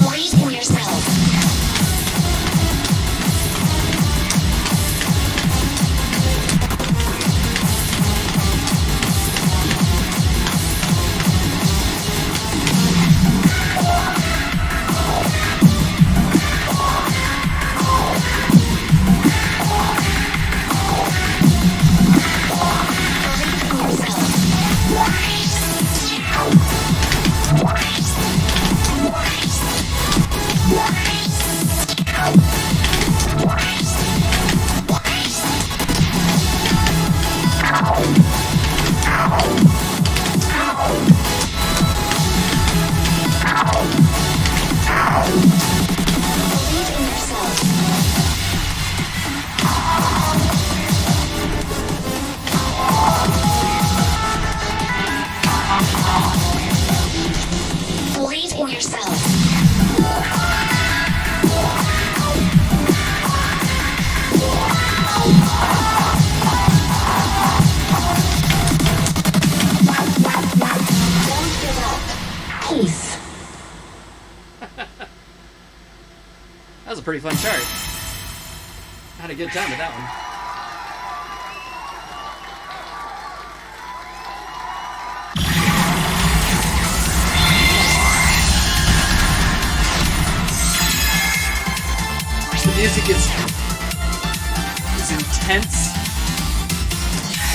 Believe in yourself. Believe in yourself. Don't give up. Peace. that was a pretty fun chart. I had a good time with that one. The music is intense.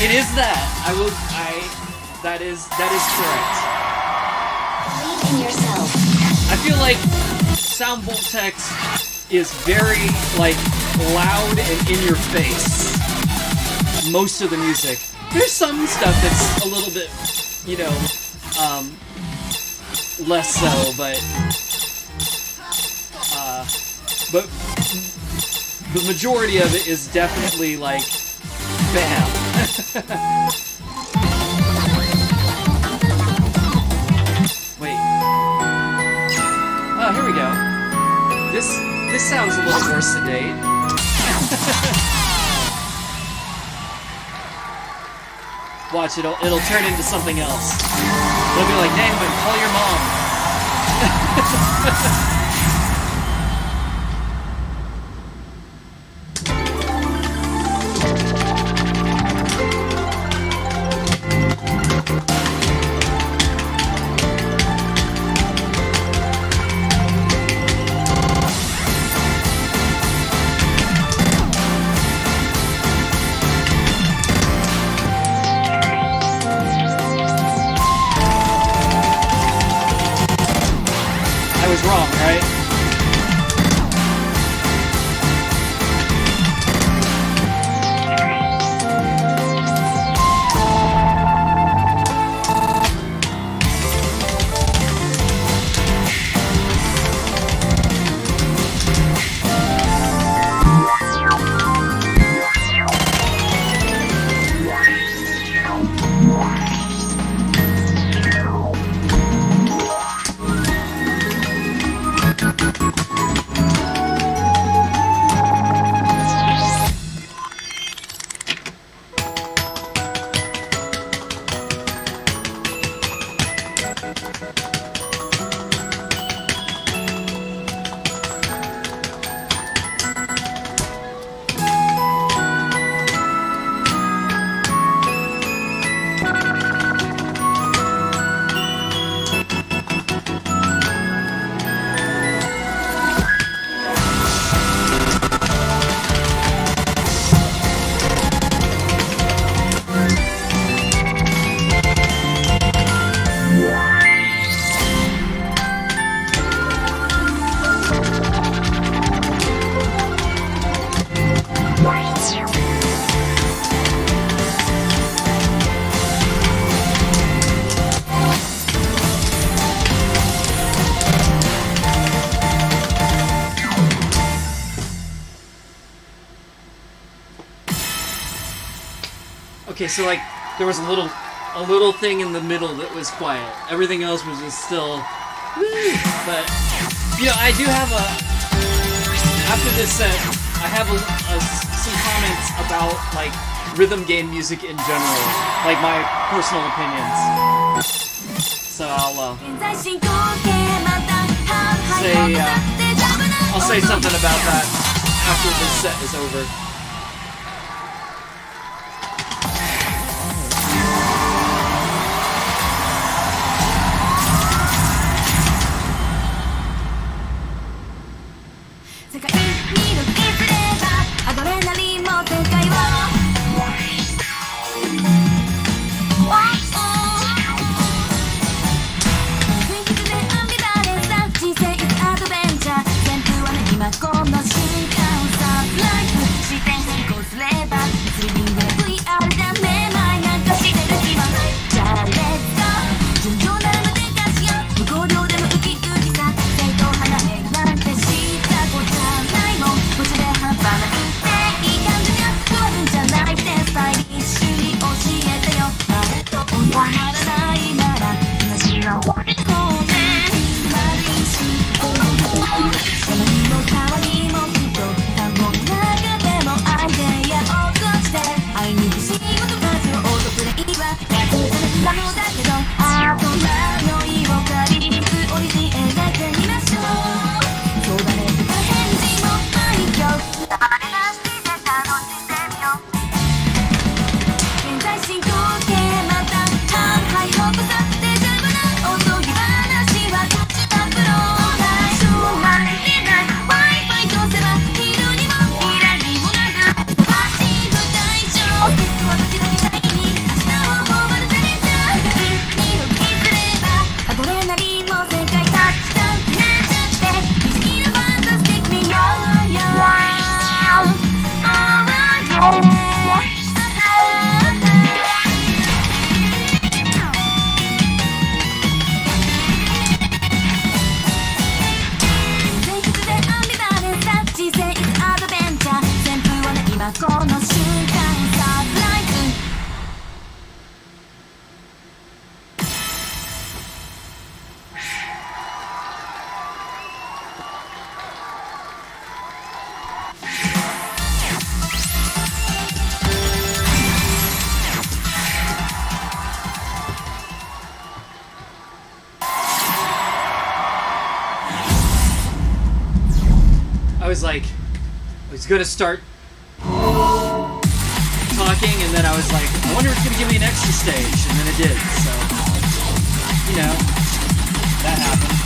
It is that. That is correct. Believe in yourself. I feel like Sound VOLTEX is very loud and in your face. Most of the music. There's some stuff that's a little bit, less so, but the majority of it is definitely bam. Wait. Oh, here we go. This sounds a little more sedate. Watch, it'll turn into something else. They'll be like, Damon, call your mom. I was wrong, right? Okay, so like there was a little thing in the middle that was quiet. Everything else was just still. Woo! But you know, I do have after this set, I have some comments about like rhythm game music in general, like my personal opinions. So I'll say something about that after this set is over. like, I was gonna start talking, and then I was like, I wonder if it's gonna give me an extra stage, and then it did. So, you know, that happened.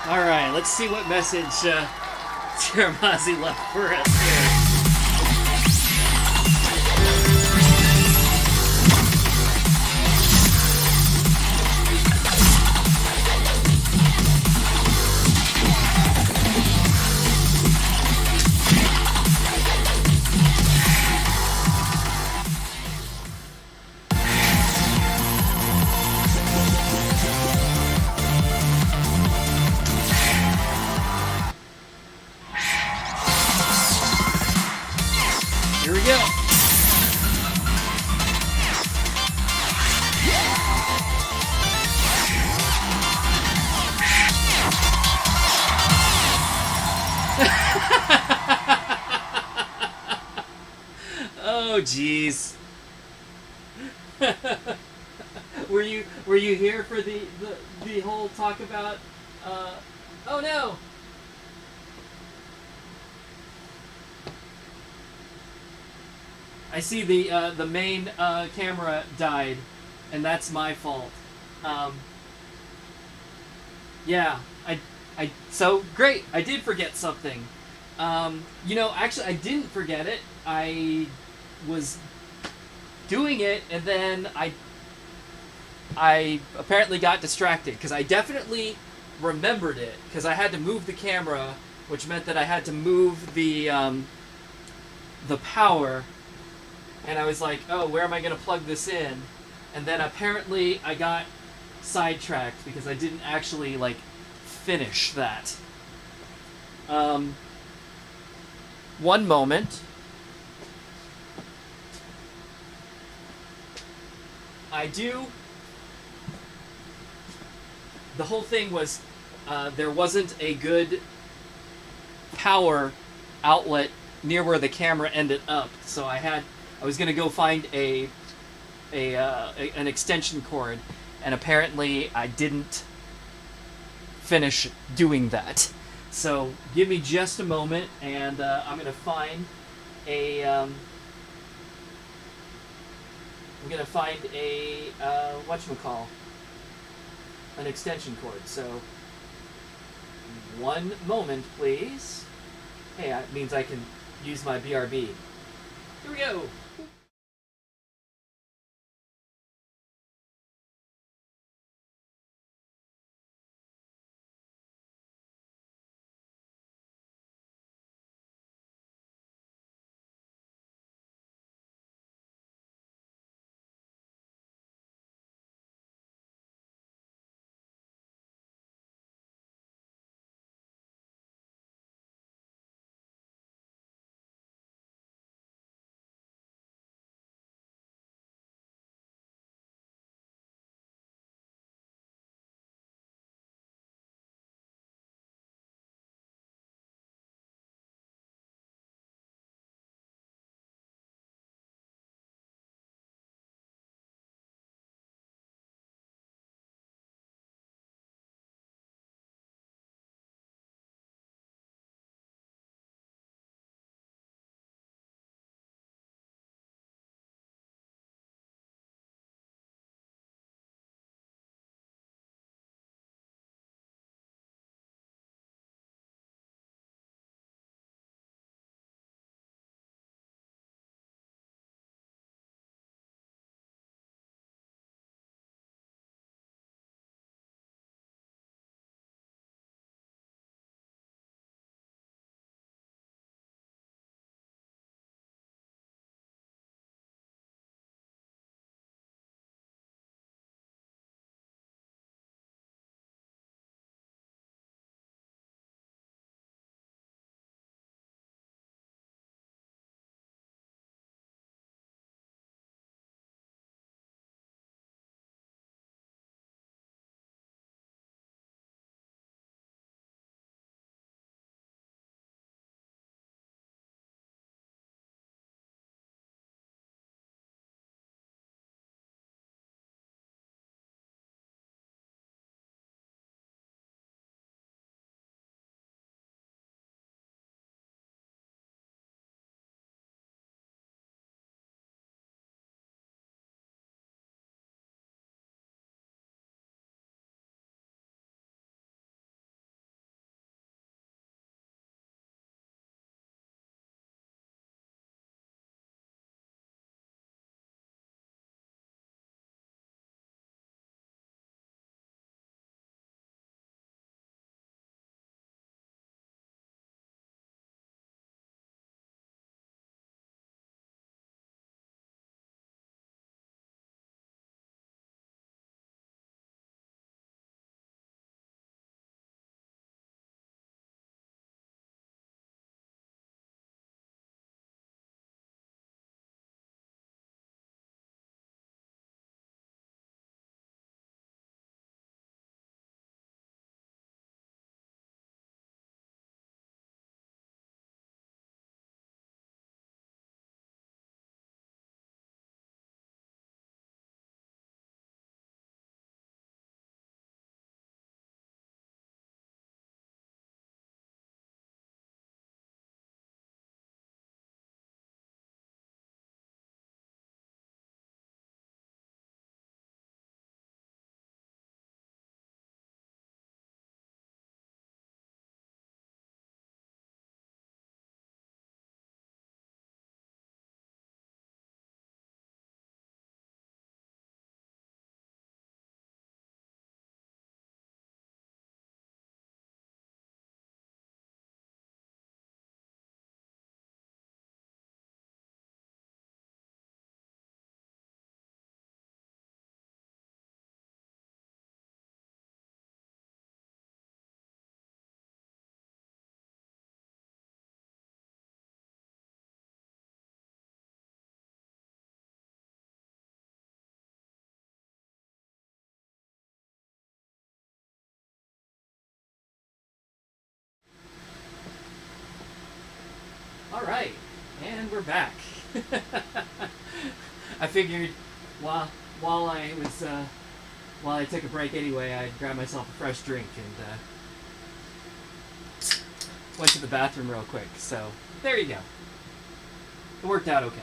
Alright, let's see what message Tiramazi left for us here. Here we go. Oh, jeez. were you here for the whole talk about oh no. I see the main camera died, and that's my fault. Yeah, so great. I did forget something. You know, actually, I didn't forget it. I was doing it, and then I apparently got distracted because I definitely remembered it because I had to move the camera, which meant that I had to move the power. And I was like, oh, where am I going to plug this in? And then apparently I got sidetracked because I didn't actually, like, finish that. One moment. The whole thing was there wasn't a good power outlet near where the camera ended up, so I was gonna go find an extension cord, and apparently I didn't finish doing that. So give me just a moment, and I'm gonna find a whatchamacall, an extension cord. So one moment, please. Hey, that means I can use my BRB. Here we go. we're back. I figured while I took a break anyway, I'd grab myself a fresh drink and went to the bathroom real quick. So there you go. It worked out okay.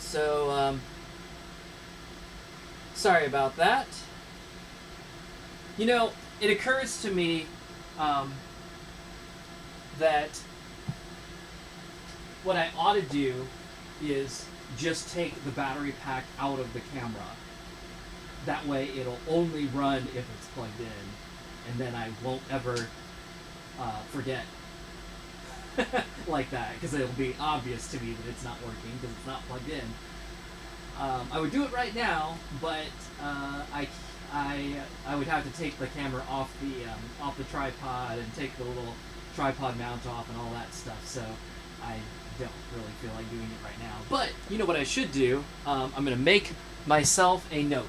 So, sorry about that. You know, it occurs to me that what I ought to do is just take the battery pack out of the camera. That way it'll only run if it's plugged in, and then I won't ever forget like that, because it'll be obvious to me that it's not working because it's not plugged in. I would do it right now, but I would have to take the camera off the tripod and take the little tripod mount off and all that stuff. So I don't really feel like doing it right now. But you know what I should do? I'm going to make myself a note.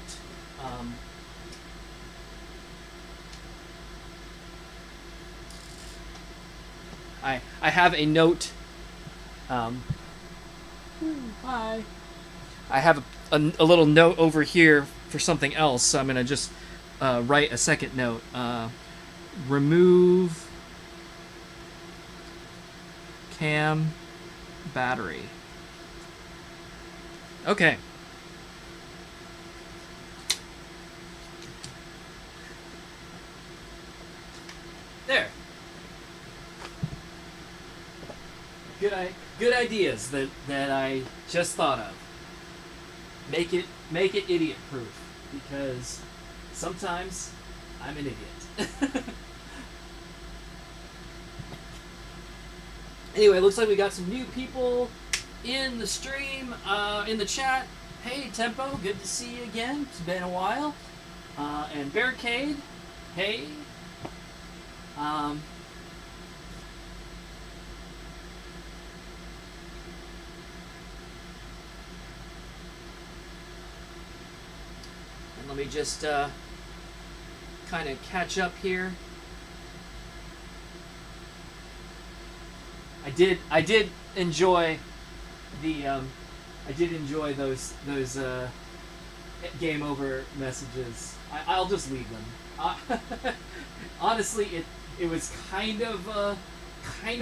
I have a note. Hi. I have a little note over here for something else, so I'm going to just write a second note. Remove cam battery. Okay. There. Good ideas that I just thought of. Make it idiot proof, because sometimes I'm an idiot. Anyway, looks like we got some new people in the stream, in the chat. Hey Tempo, good to see you again. It's been a while. And Barricade, hey. Let me just kind of catch up here. I did enjoy those game over messages. I'll just leave them. Honestly, it was kind of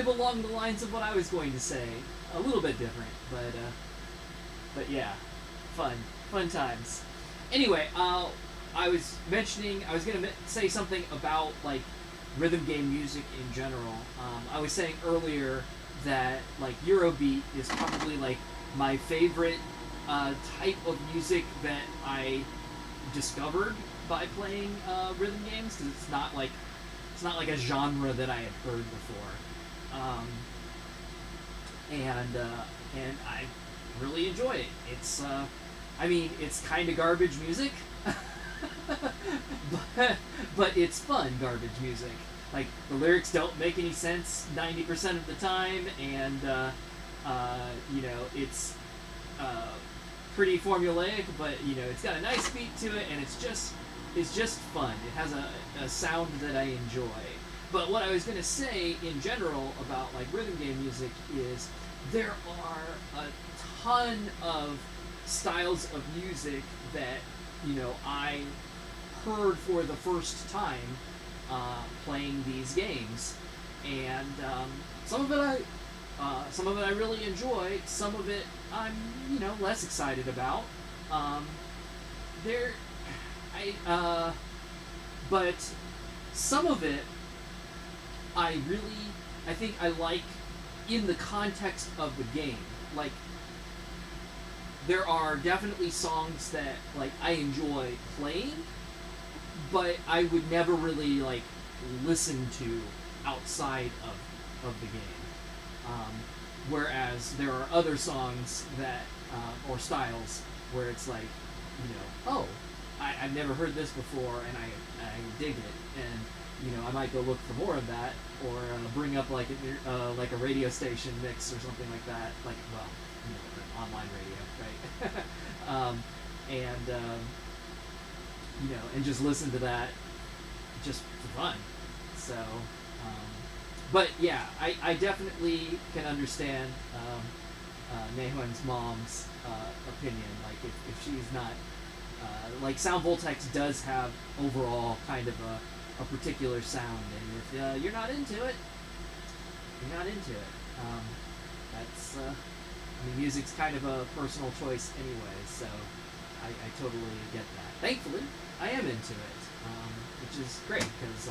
along the lines of what I was going to say. A little bit different, but yeah, fun times. Anyway, I was going to say something about like rhythm game music in general. I was saying earlier that like Eurobeat is probably like my favorite type of music that I discovered by playing rhythm games, because it's not like a genre that I had heard before, and I really enjoy it. It's it's kind of garbage music, but it's fun garbage music. Like, the lyrics don't make any sense 90% of the time, and it's pretty formulaic, but it's got a nice beat to it, and it's just fun. It has a sound that I enjoy. But what I was going to say in general about like rhythm game music is there are a ton of styles of music that I heard for the first time playing these games, and some of it I really enjoy. Some of it I'm less excited about. But some of it I think I like in the context of the game. Like, there are definitely songs that like I enjoy playing, but I would never really like listen to outside of the game. Whereas there are other songs that or styles where it's like, I've never heard this before, and I dig it, I might go look for more of that, or bring up like a radio station mix or something like that. Like, well, an online radio, right? And and just listen to that just for fun. So, but yeah, I definitely can understand Nahuen's mom's opinion. Like, if she's not like, Sound Voltex does have overall kind of a particular sound, and if you're not into it, you're not into it. That's I mean, music's kind of a personal choice anyway, so I totally get that. Thankfully, I am into it, which is great, because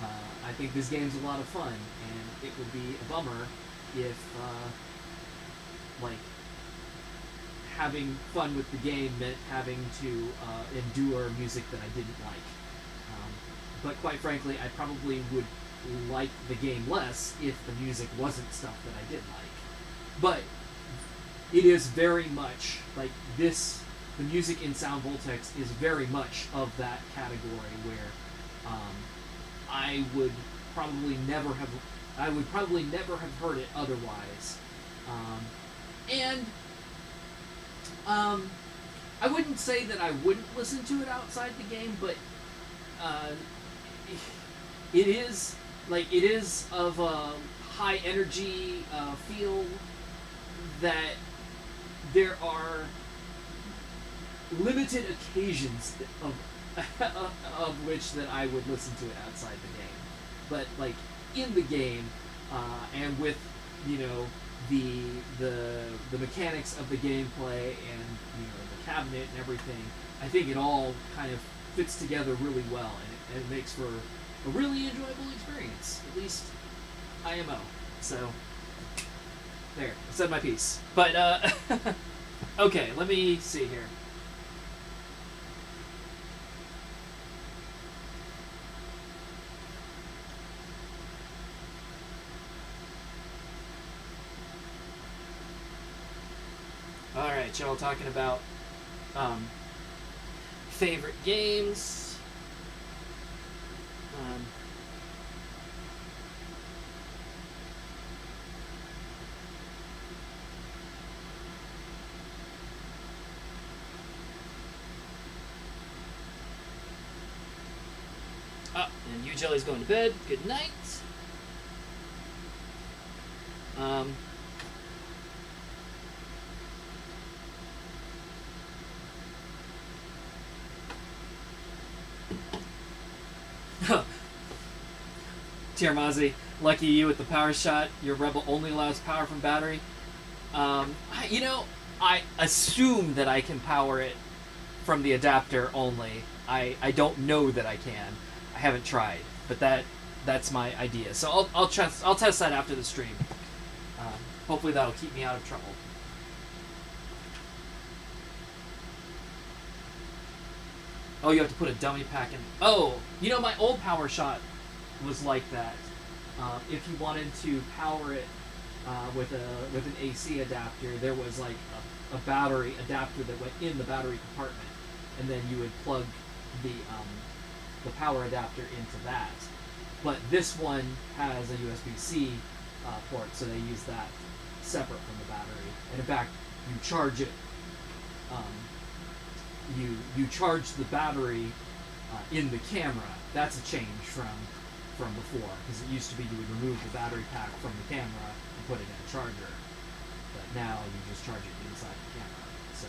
I think this game's a lot of fun, and it would be a bummer if like, having fun with the game meant having to endure music that I didn't like. But quite frankly, I probably would like the game less if the music wasn't stuff that I did like. But it is very much like this. The music in Sound Voltex is very much of that category where I would probably never have heard it otherwise. And I wouldn't say that I wouldn't listen to it outside the game, but it is of a high energy feel that there are limited occasions of which that I would listen to it outside the game. But like, in the game, and with the mechanics of the gameplay, and the cabinet and everything, I think it all kind of fits together really well, and it makes for a really enjoyable experience. At least IMO. So there, I said my piece. But okay, let me see here. Alright, y'all talking about favorite games. And you, Jelly's going to bed. Good night. Tiarmazi, lucky you with the power shot. Your Rebel only allows power from battery. I assume that I can power it from the adapter only. I don't know that I can. I haven't tried, but that's my idea. So I'll test that after the stream. Hopefully that'll keep me out of trouble. Oh, you have to put a dummy pack in. Oh, my old power shot was like that. If you wanted to power it with an AC adapter, there was like a battery adapter that went in the battery compartment, and then you would plug the power adapter into that. But this one has a USB-C port, so they use that separate from the battery. And in fact, you charge it. You charge the battery in the camera. That's a change from before, because it used to be you would remove the battery pack from the camera and put it in a charger, but now you just charge it inside the camera. So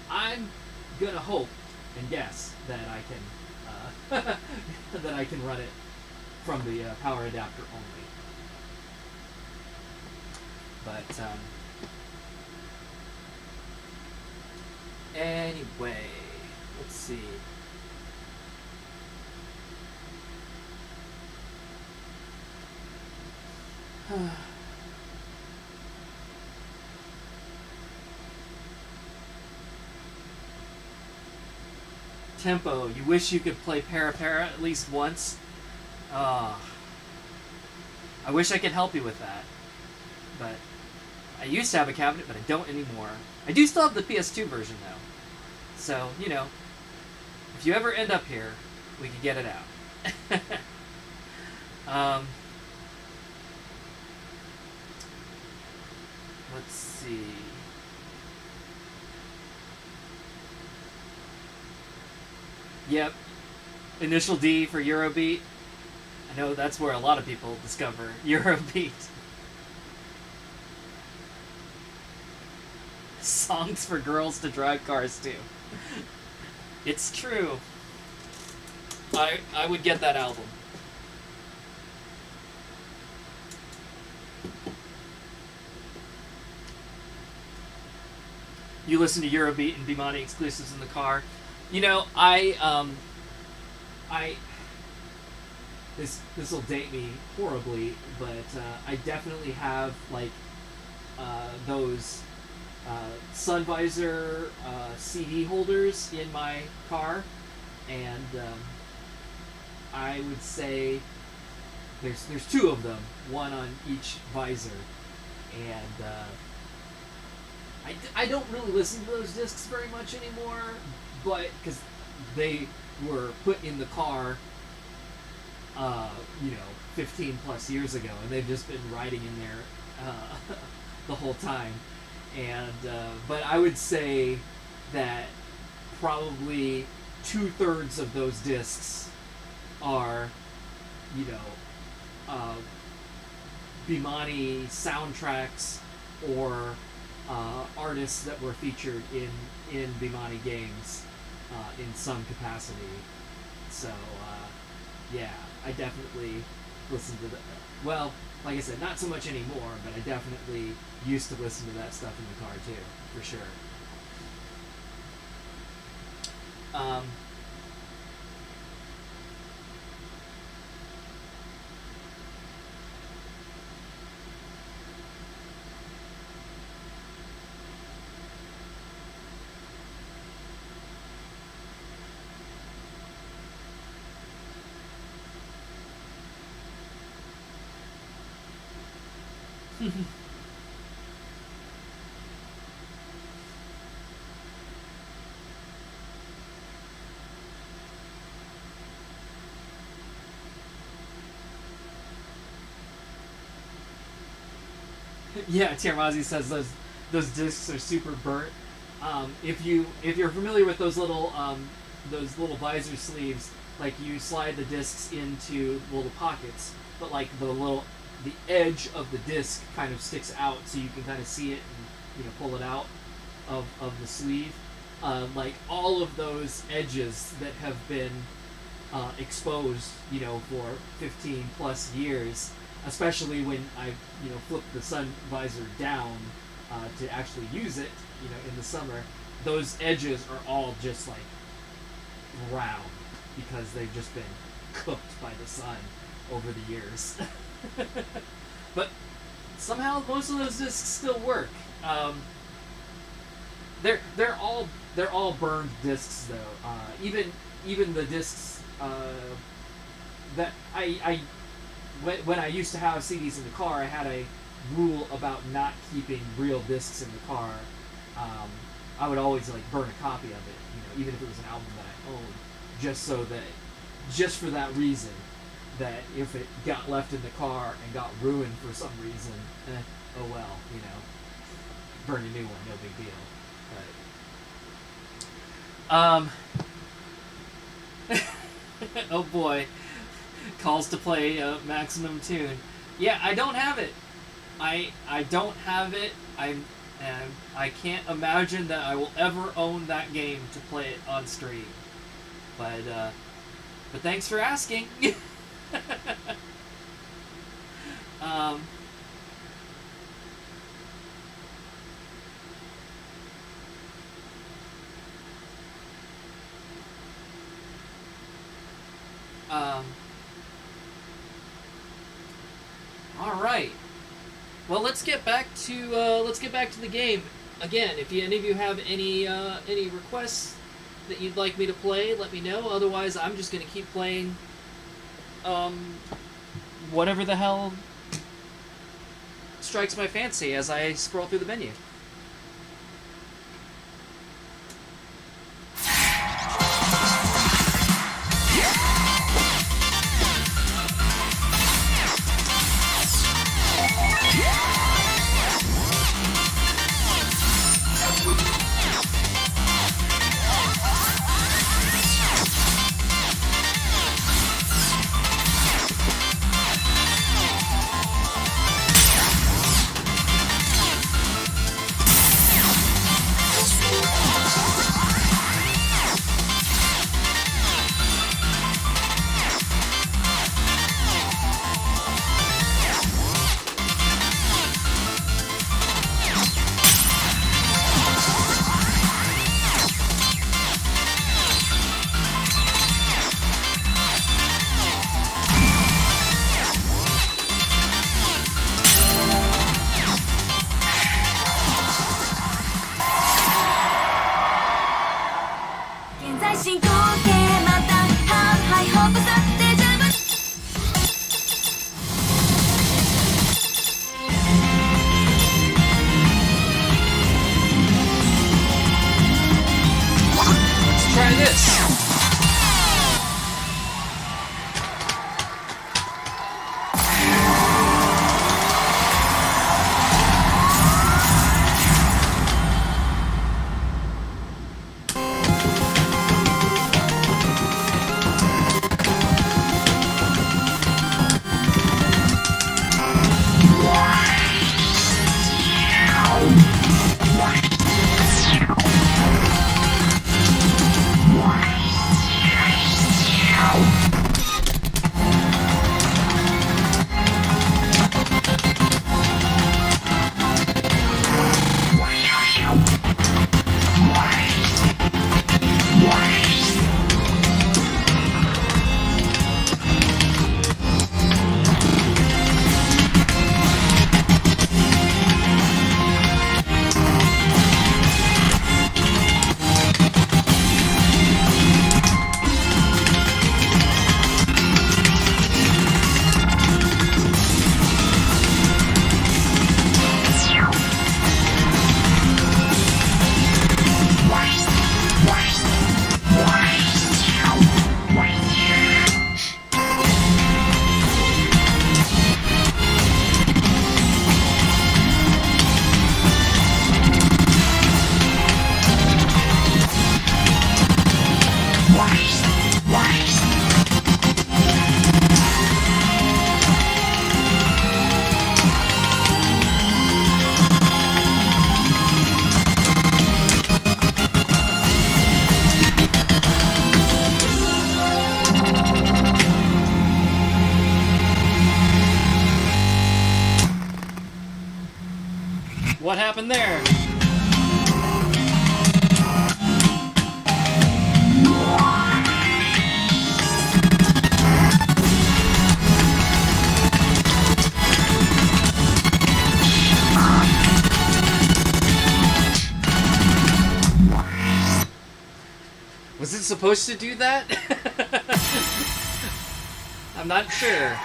I'm gonna hope and guess that I can that I can run it from the power adapter only. But anyway, let's see. Tempo, you wish you could play Para at least once? I wish I could help you with that. But I used to have a cabinet, but I don't anymore. I do still have the PS2 version, though. So, if you ever end up here, we could get it out. Um, let's see. Yep. Initial D for Eurobeat. I know that's where a lot of people discover Eurobeat. Songs for girls to drive cars to. It's true. I would get that album. You listen to Eurobeat and Bimani exclusives in the car. You know, this will date me horribly, but I definitely have like those sun visor CD holders in my car, and I would say there's two of them, one on each visor, and I don't really listen to those discs very much anymore, but because they were put in the car, 15 plus years ago, and they've just been riding in there the whole time. And but I would say that probably 2/3 of those discs are, Bimani soundtracks or artists that were featured in Bimani games in some capacity. So yeah, I definitely listen to that. Well, like I said, not so much anymore, but I definitely used to listen to that stuff in the car too, for sure. Yeah, Tiramazi says those discs are super burnt. If you're familiar with those little visor sleeves, like you slide the discs into little pockets, but like the edge of the disc kind of sticks out, so you can kind of see it and pull it out of the sleeve. Like all of those edges that have been exposed, for 15 plus years, especially when I flip the sun visor down to actually use it, in the summer, those edges are all just like brown because they've just been cooked by the sun over the years. But somehow most of those discs still work. They're all burned discs though. Even the discs that I when I used to have CDs in the car, I had a rule about not keeping real discs in the car. I would always like burn a copy of it, even if it was an album that I owned, just for that reason, that if it got left in the car and got ruined for some reason, oh well, burn a new one, no big deal. Oh boy. Calls to play Maximum Tune. Yeah, I don't have it. I don't have it. I can't imagine that I will ever own that game to play it on stream. But thanks for asking. All right. Well, let's get back to the game again. If any of you have any requests that you'd like me to play, let me know. Otherwise, I'm just gonna keep playing whatever the hell strikes my fancy as I scroll through the menu. what happened there? Was it supposed to do that? I'm not sure.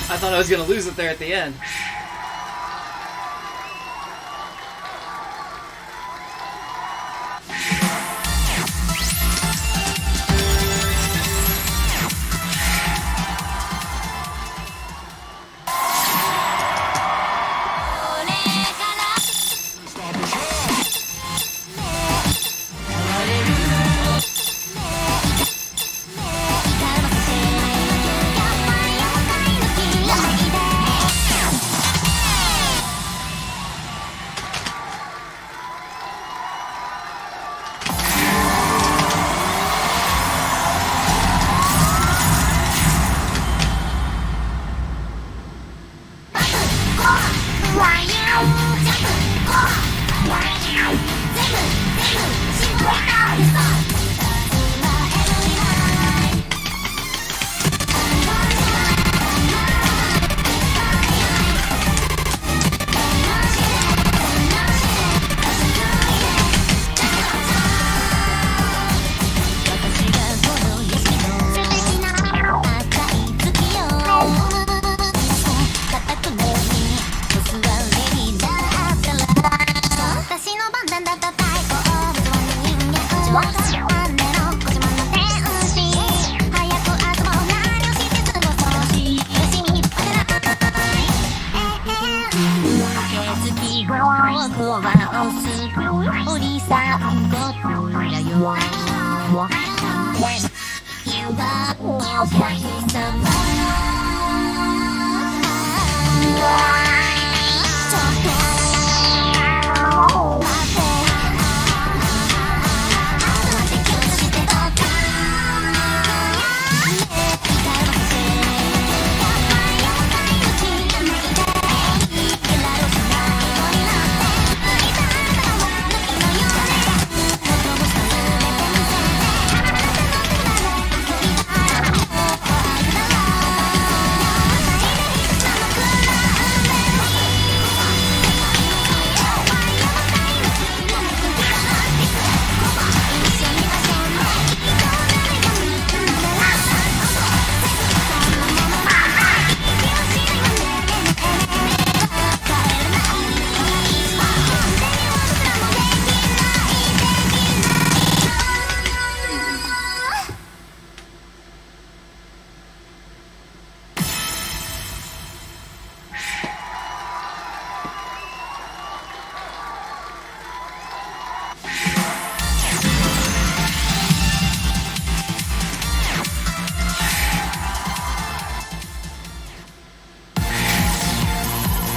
I thought I was going to lose it there at the end. Wow.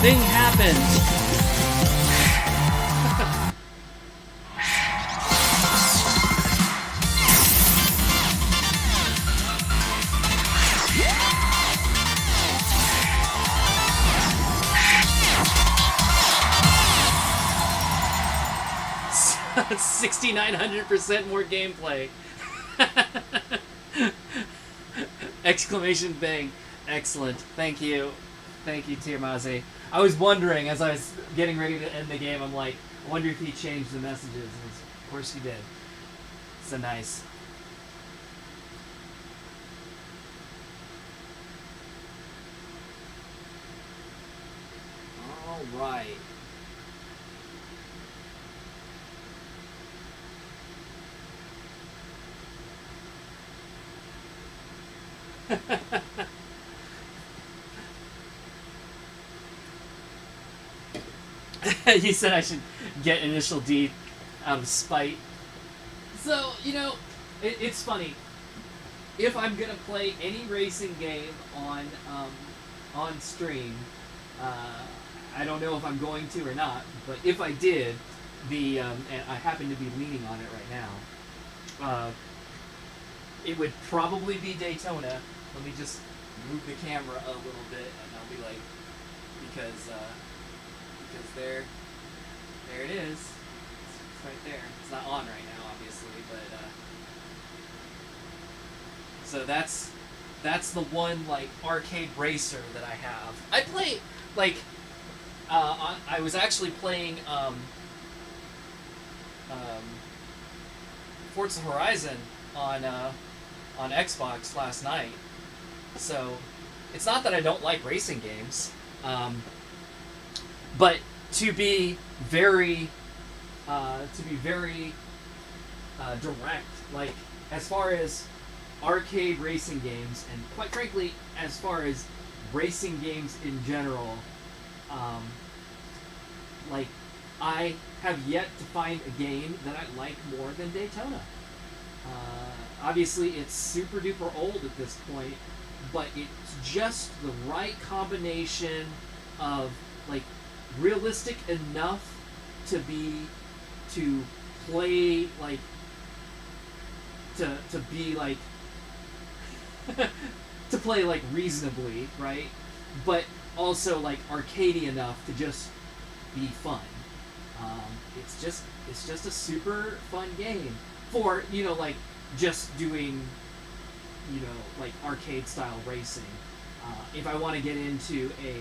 Thing happened. It's 6,900% more gameplay. Exclamation bang. Excellent. Thank you. Thank you, Tiermaze. I was wondering, as I was getting ready to end the game, I'm like, I wonder if he changed the messages. And of course he did. So nice. All right. You said I should get initial D out of spite. So, you know, it's funny. If I'm gonna play any racing game on stream, I don't know if I'm going to or not, but if I did, and I happen to be leaning on it right now, it would probably be Daytona. Let me just move the camera a little bit, and I'll be like, because there it is. It's right there. It's not on right now, obviously, but so that's the one like arcade racer that I have. I play like I was actually playing Forza Horizon on Xbox last night. So it's not that I don't like racing games, but to be very direct, like as far as arcade racing games, and quite frankly, as far as racing games in general, like I have yet to find a game that I like more than Daytona. Obviously, it's super duper old at this point, but it's just the right combination of like realistic enough to play like to be like to play like reasonably, right? But also like arcadey enough to just be fun. It's just a super fun game for, you know, like just doing, you know, like arcade style racing. If I want to get into a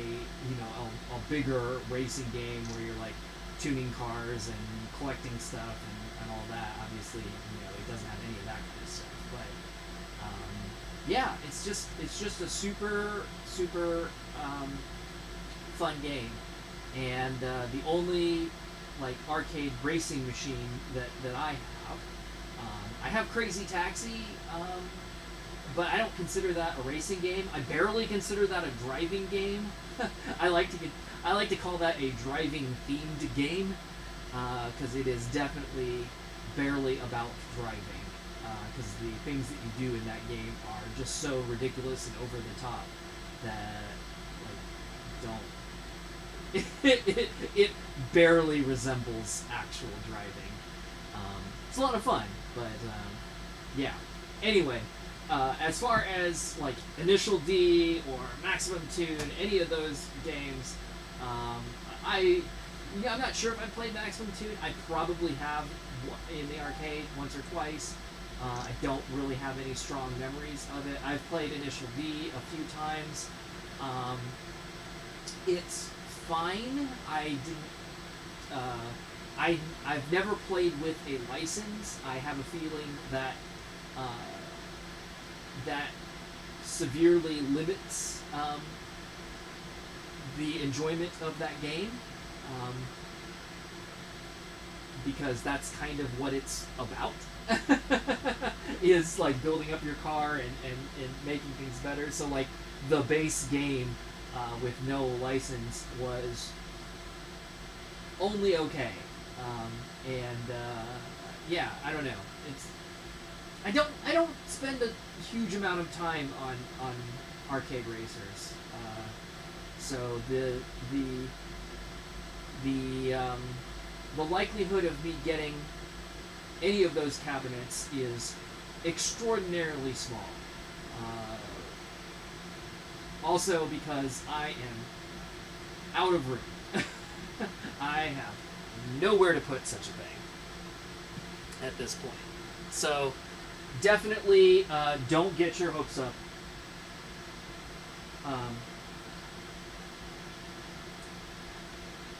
bigger racing game where you're like tuning cars and collecting stuff and all that, obviously, you know, it doesn't have any of that kind of stuff. But yeah, it's just a super fun game, and the only like arcade racing machine that I have Crazy Taxi, but I don't consider that a racing game. I barely consider that a driving game. I like to call that a driving themed game, because it is definitely barely about driving. because the things that you do in that game are just so ridiculous and over the top that like it barely resembles actual driving. It's a lot of fun, but yeah. Anyway, as far as like Initial D or Maximum Tune, any of those games, I'm not sure if I played Maximum Tune. I probably have in the arcade once or twice. I don't really have any strong memories of it. I've played Initial D a few times. It's fine. I've never played with a license. I have a feeling that that severely limits the enjoyment of that game, because that's kind of what it's about. Is like building up your car and making things better. So like the base game with no license was only okay. Yeah, I don't know. I don't spend a huge amount of time on arcade racers. So the likelihood of me getting any of those cabinets is extraordinarily small. Also because I am out of room. I have nowhere to put such a thing at this point. So definitely don't get your hopes up.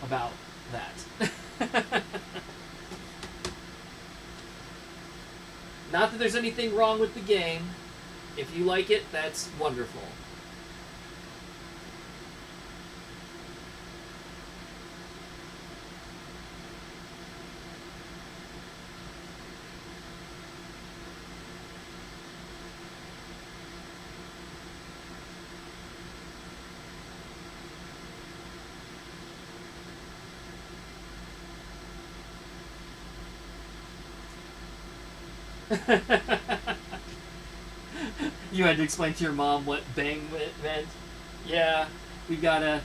About that. Not that there's anything wrong with the game. If you like it, that's wonderful. You had to explain to your mom what bang meant. Yeah, we've got a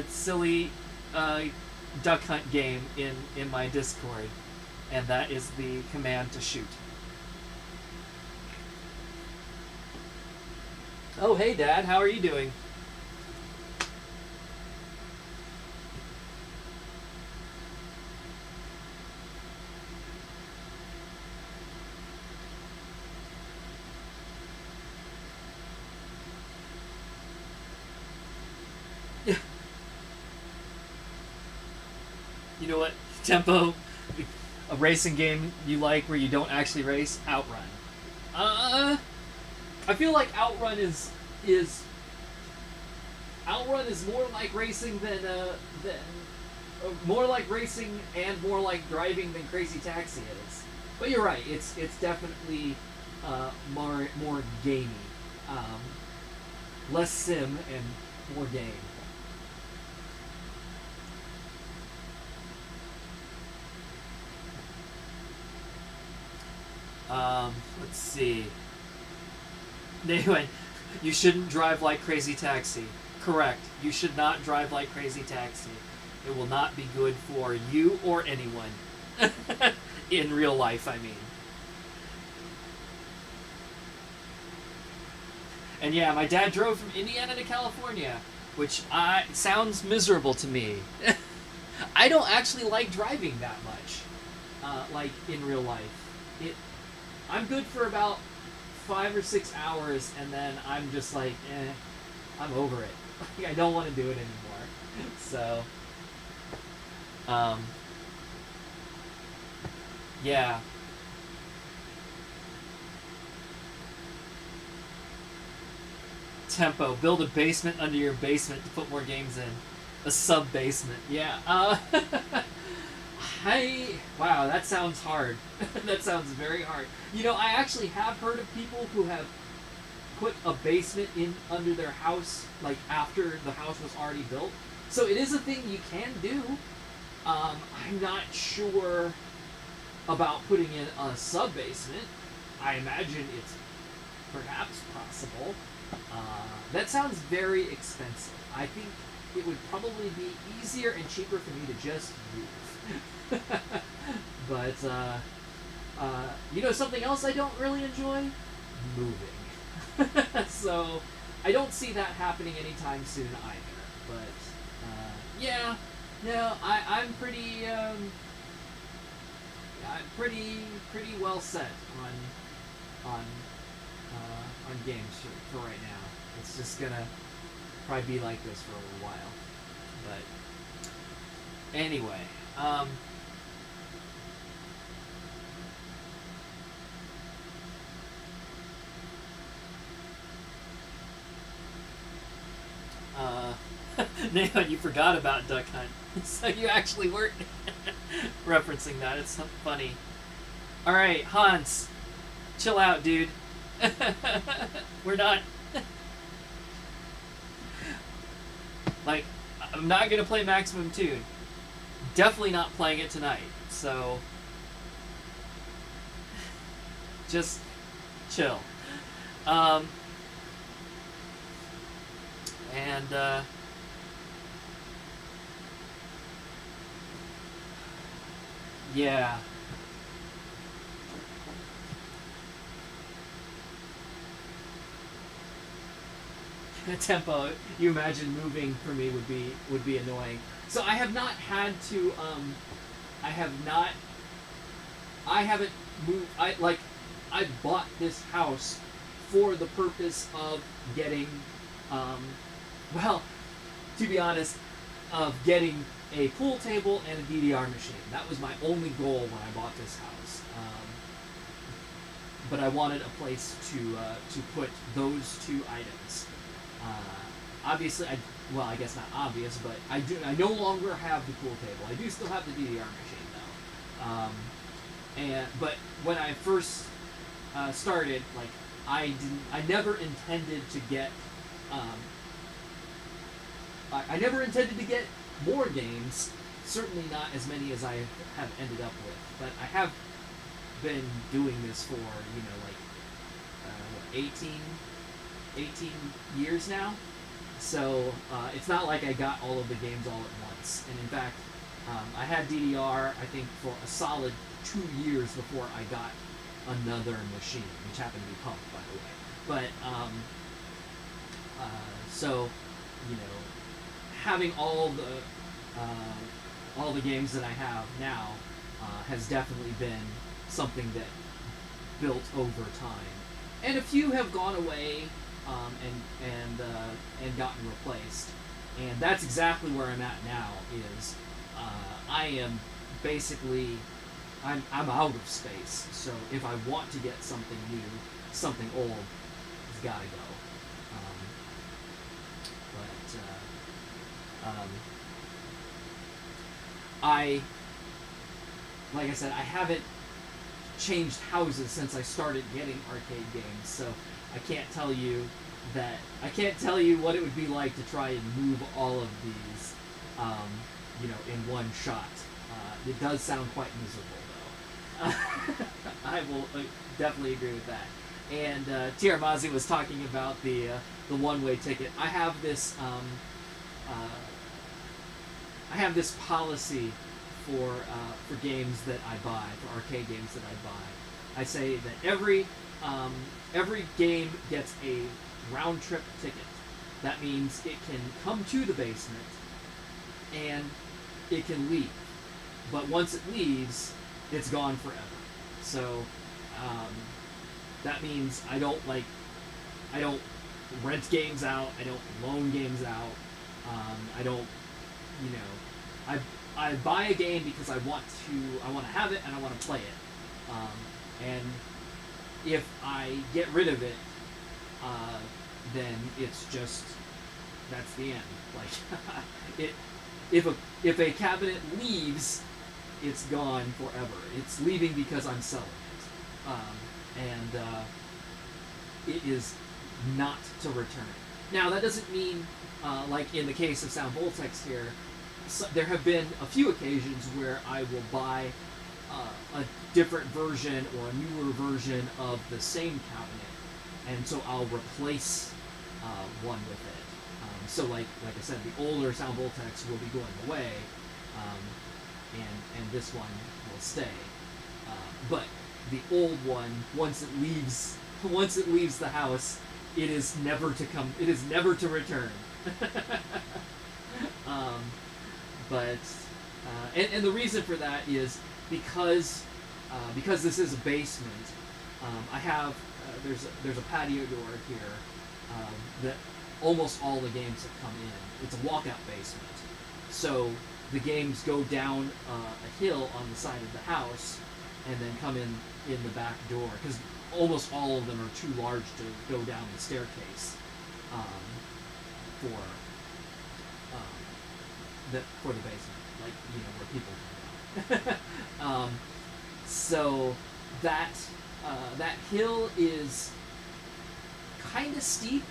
silly duck hunt game in my Discord, and that is the command to shoot. Oh, hey Dad, how are you doing? You know what, Tempo, a racing game you like where you don't actually race? Outrun. I feel like Outrun is more like racing than more like racing and more like driving than Crazy Taxi is. But you're right, it's definitely more gamey, less sim and more game. Let's see. Anyway, you shouldn't drive like Crazy Taxi. Correct. You should not drive like Crazy Taxi. It will not be good for you or anyone. In real life, I mean. And yeah, my dad drove from Indiana to California, which sounds miserable to me. I don't actually like driving that much, like in real life. I'm good for about 5 or 6 hours, and then I'm just like, I'm over it. I don't want to do it anymore. So, yeah. Tempo. Build a basement under your basement to put more games in. A sub-basement. Yeah. Wow, that sounds hard. That sounds very hard. You know, I actually have heard of people who have put a basement in under their house, like after the house was already built. So it is a thing you can do. I'm not sure about putting in a sub basement. I imagine it's perhaps possible. That sounds very expensive. I think it would probably be easier and cheaper for me to just move. But something else I don't really enjoy? Moving. So I don't see that happening anytime soon either. But yeah, no, I'm pretty pretty well set on games for right now. It's just gonna probably be like this for a little while. But anyway, Neon, you forgot about Duck Hunt, so you actually weren't referencing that. It's so funny. All right, Hans, chill out, dude. We're not like I'm not gonna play Maximum Tune. Definitely not playing it tonight. So just chill. And yeah. Tempo, you imagine moving for me would be annoying. So I have not had to I haven't moved. I bought this house for the purpose of getting well, to be honest, of getting a pool table and a DDR machine. That was my only goal when I bought this house. But I wanted a place to put those two items. Obviously, I guess not obvious, but I no longer have the pool table. I do still have the DDR machine though. But when I first started, like I never intended to get I never intended to get more games. Certainly not as many as I have ended up with. But I have been doing this for 18 years now. So it's not like I got all of the games all at once. And in fact, I had DDR, I think, for a solid 2 years before I got another machine, which happened to be Pump, by the way. But, so, having all the games that I have now has definitely been something that built over time. And a few have gone away and gotten replaced, and that's exactly where I'm at now. Is I am basically I'm out of space. So if I want to get something new, something old, it's got to go. Like I said, I haven't changed houses since I started getting arcade games, so I can't tell you what it would be like to try and move all of these, in one shot. It does sound quite miserable, though. I will definitely agree with that. And TR Mazi was talking about the one-way ticket. I have this policy for games that I buy, for arcade games that I buy. I say that every game gets a round trip ticket. That means it can come to the basement and it can leave. But once it leaves, it's gone forever. So that means I don't rent games out. I don't loan games out. I don't, I buy a game because I want to have it and I want to play it. And if I get rid of it, then it's just, that's the end. Like if a cabinet leaves, it's gone forever. It's leaving because I'm selling it, and it is not to return. Now that doesn't mean, like in the case of Sound VOLTEX here, there have been a few occasions where I will buy a different version or a newer version of the same cabinet, and so I'll replace one with it. So like I said, the older sound Voltex will be going away, and this one will stay. But the old one, once it leaves the house, it is never to come. It is never to return. But and the reason for that is because this is a basement. I have there's a patio door here that almost all the games have come in. It's a walkout basement, so the games go down a hill on the side of the house and then come in the back door, because almost all of them are too large to go down the staircase for the basement, like, where people come down. So that hill is kind of steep,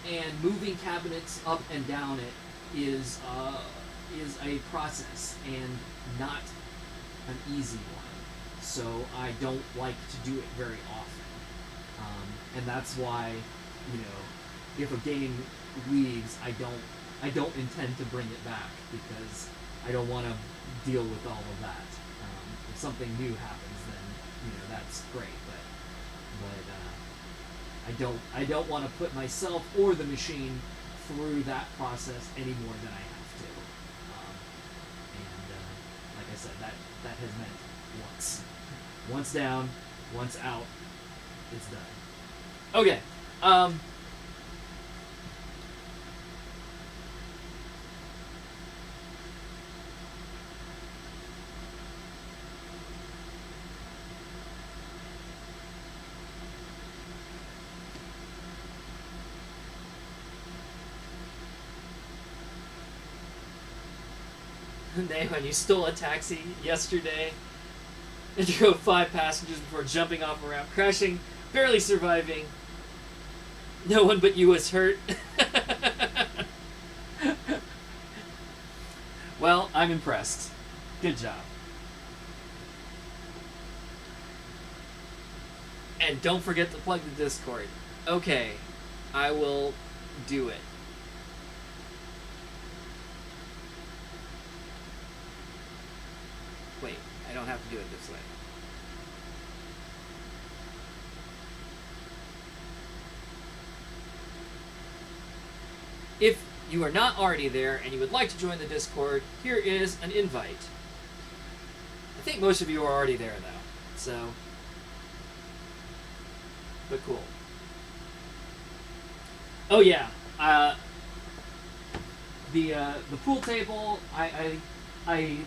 and moving cabinets up and down it is a process and not an easy one. So I don't like to do it very often, and that's why, if a game leaves, I don't intend to bring it back, because I don't want to deal with all of that. If something new happens, then that's great, but I don't want to put myself or the machine through that process any more than I have to. And like I said, that has meant once down, once out, it's done. Okay. When you stole a taxi yesterday and drove 5 passengers before jumping off a ramp, crashing, barely surviving. No one but you was hurt. Well, I'm impressed. Good job. And don't forget to plug the Discord. Okay, I will do it. Wait, I don't have to do it this way. If you are not already there and you would like to join the Discord, here is an invite. I think most of you are already there though, so, but cool. Oh yeah, the pool table, I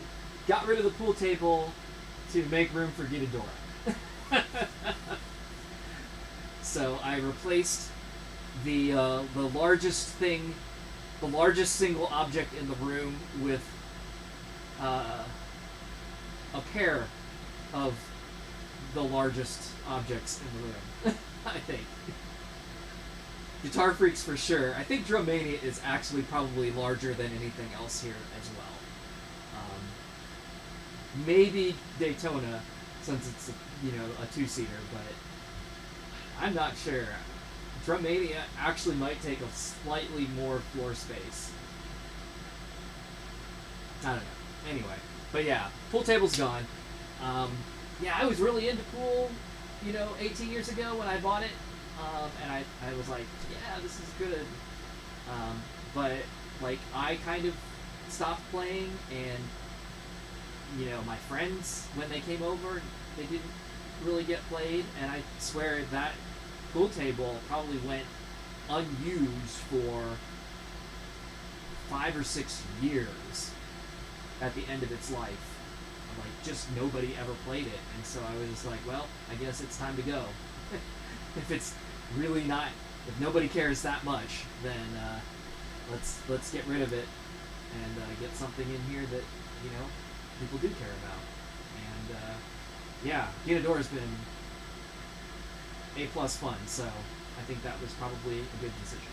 got rid of the pool table to make room for Ghidorah. So I replaced the largest thing, the largest single object in the room with a pair of the largest objects in the room. I think. Guitar Freaks for sure. I think Drum Mania is actually probably larger than anything else here as well. Maybe Daytona, since it's a two-seater, but I'm not sure. Drum Mania actually might take a slightly more floor space. I don't know. Anyway, but yeah, pool table's gone. Yeah, I was really into pool, 18 years ago when I bought it, and I was like, yeah, this is good. But like I kind of stopped playing, and my friends, when they came over, they didn't really get played, and I swear that pool table probably went unused for 5 or 6 years at the end of its life. Like, just nobody ever played it, and so I was just like, well, I guess it's time to go. If it's really not, if nobody cares that much, then let's get rid of it and get something in here that people do care about. And yeah, Ghidorah's been A+ fun, so I think that was probably a good decision.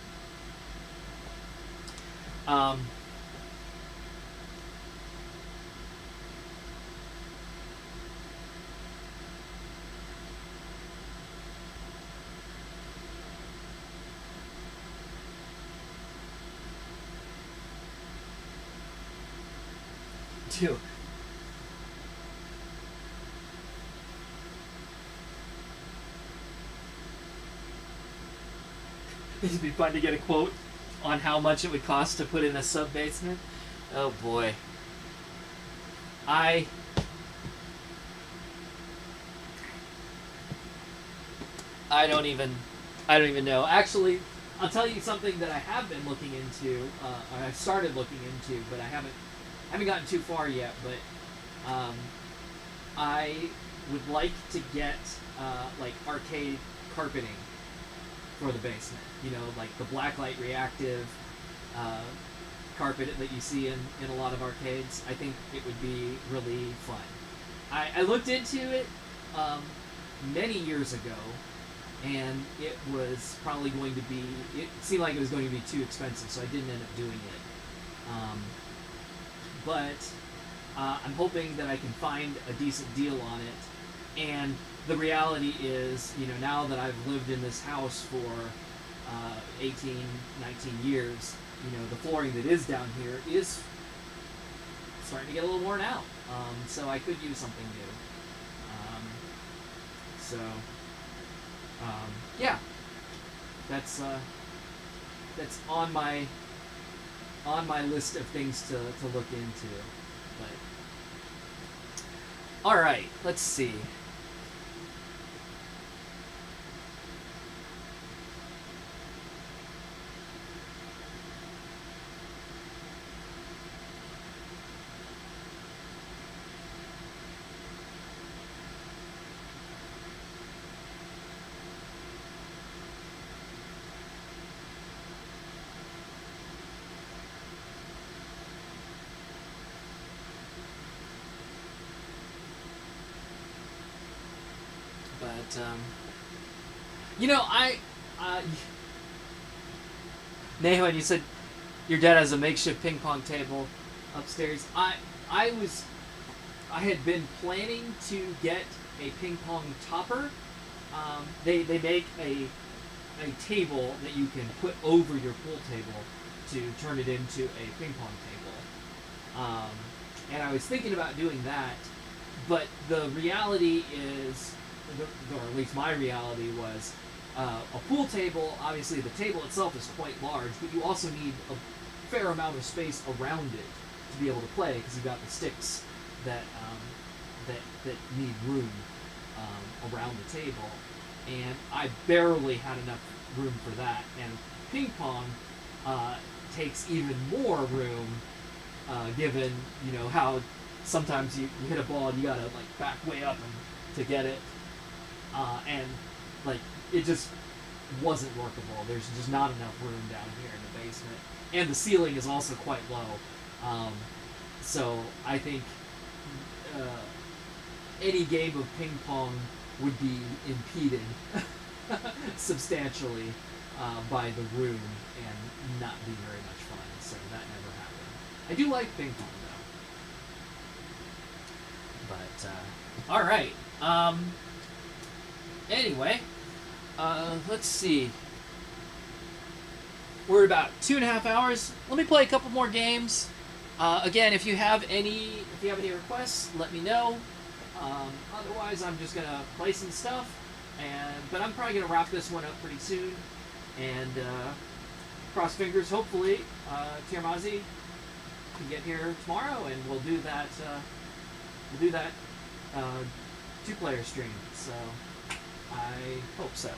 too. It'd be fun to get a quote on how much it would cost to put in a sub basement. Oh boy. I don't even know. Actually, I'll tell you something that I have been looking into. Or I've started looking into, but I haven't gotten too far yet. But I would like to get like arcade carpeting for the basement. You know, like the blacklight reactive carpet that you see in a lot of arcades. I think it would be really fun. I looked into it many years ago, and it was probably going to be, it seemed like it was going to be too expensive, so I didn't end up doing it. But I'm hoping that I can find a decent deal on it. And the reality is, you know, now that I've lived in this house for 18, 19 years, you know, the flooring that is down here is starting to get a little worn out. So I could use something new. Yeah, that's on my list of things to look into. But all right, let's see. But you know, Nahon, you said your dad has a makeshift ping pong table upstairs. I had been planning to get a ping pong topper. They make a table that you can put over your pool table to turn it into a ping pong table. And I was thinking about doing that, but the reality is, or at least my reality was, a pool table, obviously the table itself is quite large, but you also need a fair amount of space around it to be able to play, because you've got the sticks that need room around the table, and I barely had enough room for that. And ping pong takes even more room, given, you know, how sometimes you hit a ball and you gotta like back way up to get it, and like it just wasn't workable. There's just not enough room down here in the basement, and the ceiling is also quite low. So I think any game of ping pong would be impeded substantially by the room and not be very much fun. So that never happened. I do like ping pong though. But all right. Anyway, let's see. We're about 2.5 hours. Let me play a couple more games. Again, if you have any requests, let me know. Otherwise, I'm just gonna play some stuff, but I'm probably gonna wrap this one up pretty soon. And cross fingers. Hopefully, Tiramazi can get here tomorrow, and we'll do that. Two-player stream. So I hope so.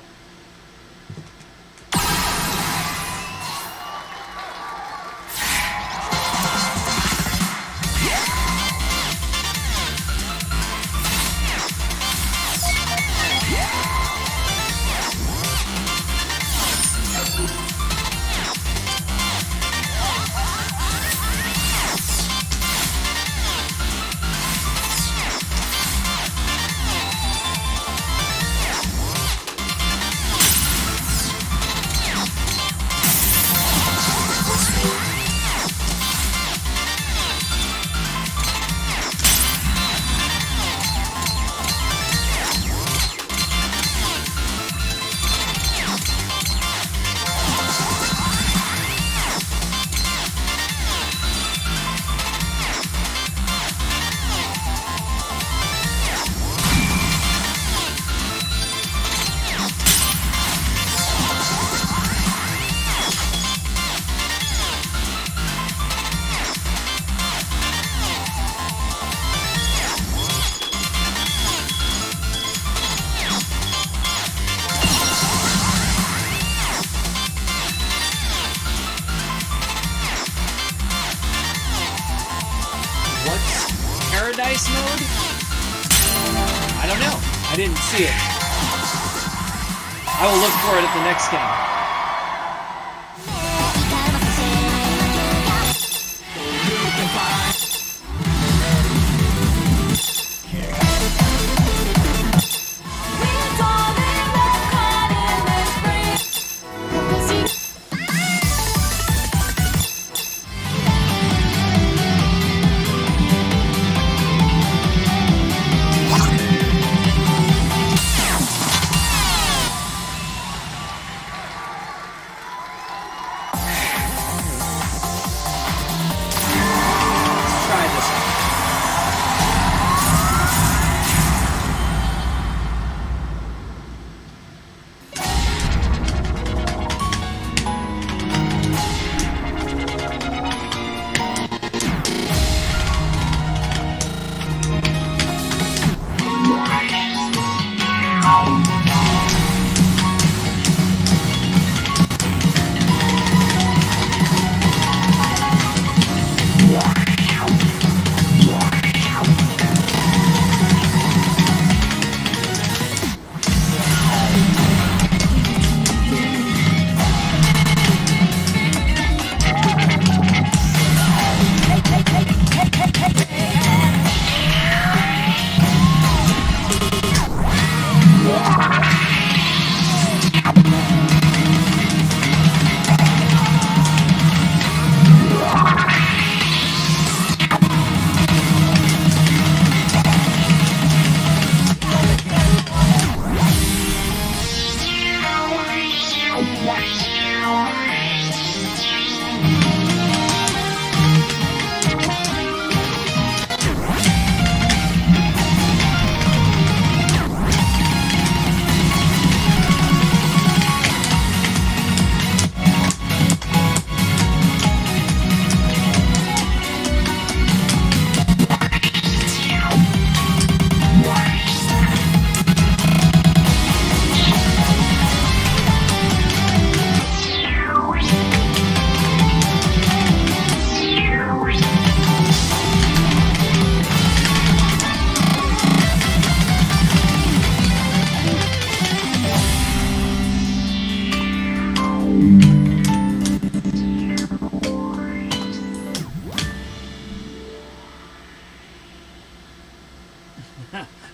Paradise mode? I don't know. I didn't see it. I will look for it at the next game.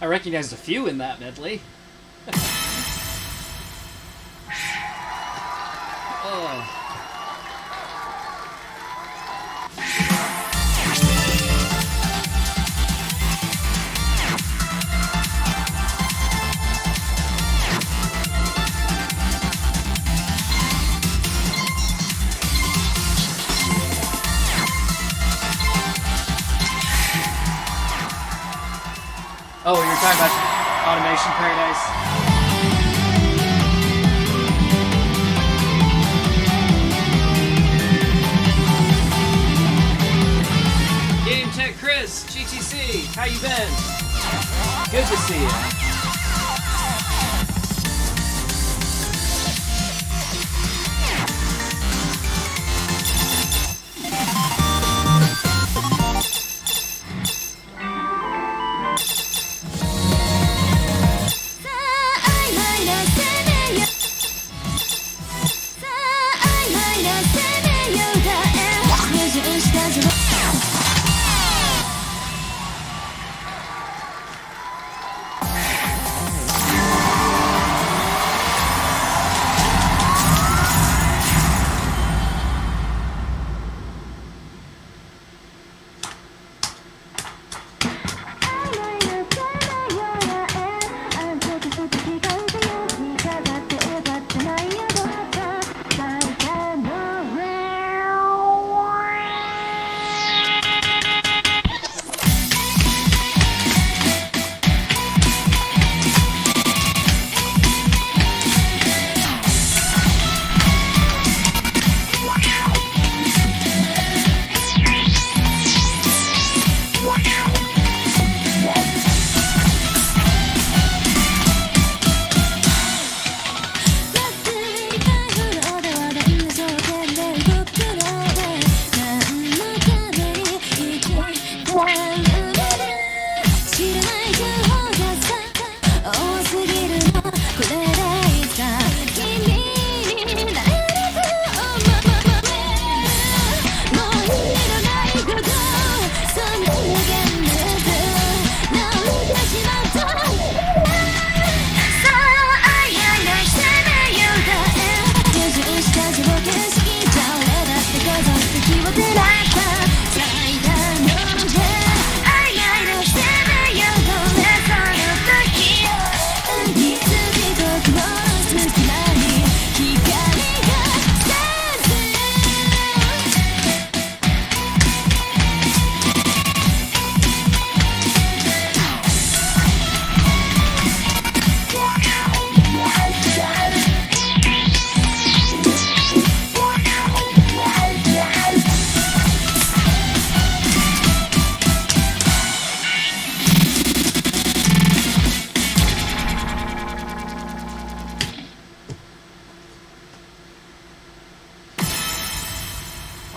I recognized a few in that medley. Oh. Oh, you're talking about Automation Paradise? Game Tech Chris, GTC, how you been? Good to see you.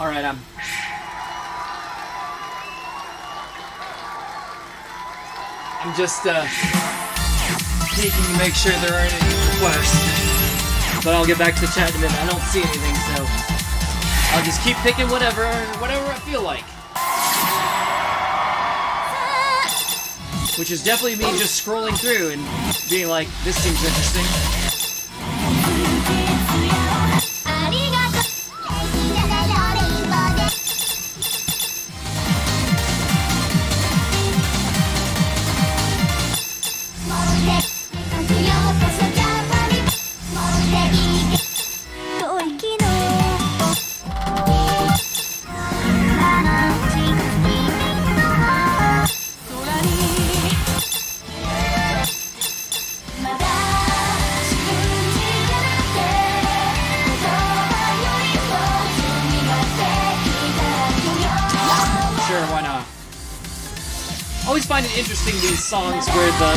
Alright, I'm just peeking to make sure there aren't any requests. But I'll get back to the chat in a minute. I don't see anything, so I'll just keep picking whatever I feel like. Which is definitely me just scrolling through and being like, this seems interesting. Always find it interesting, these songs where the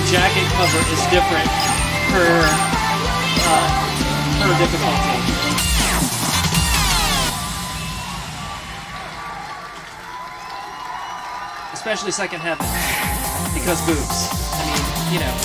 jacket cover is different per difficulty. Especially Second Heaven, because boobs. I mean, you know.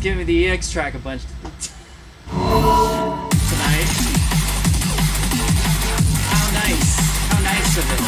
Give me the EX track a bunch tonight. How nice of it.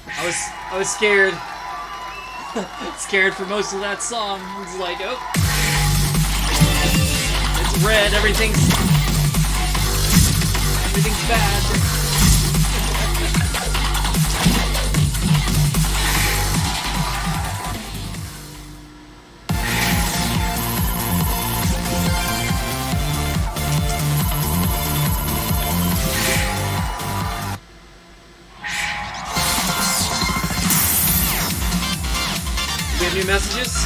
I was scared. Scared for most of that song. I was like, oh, it's red. Everything's bad. We have new messages.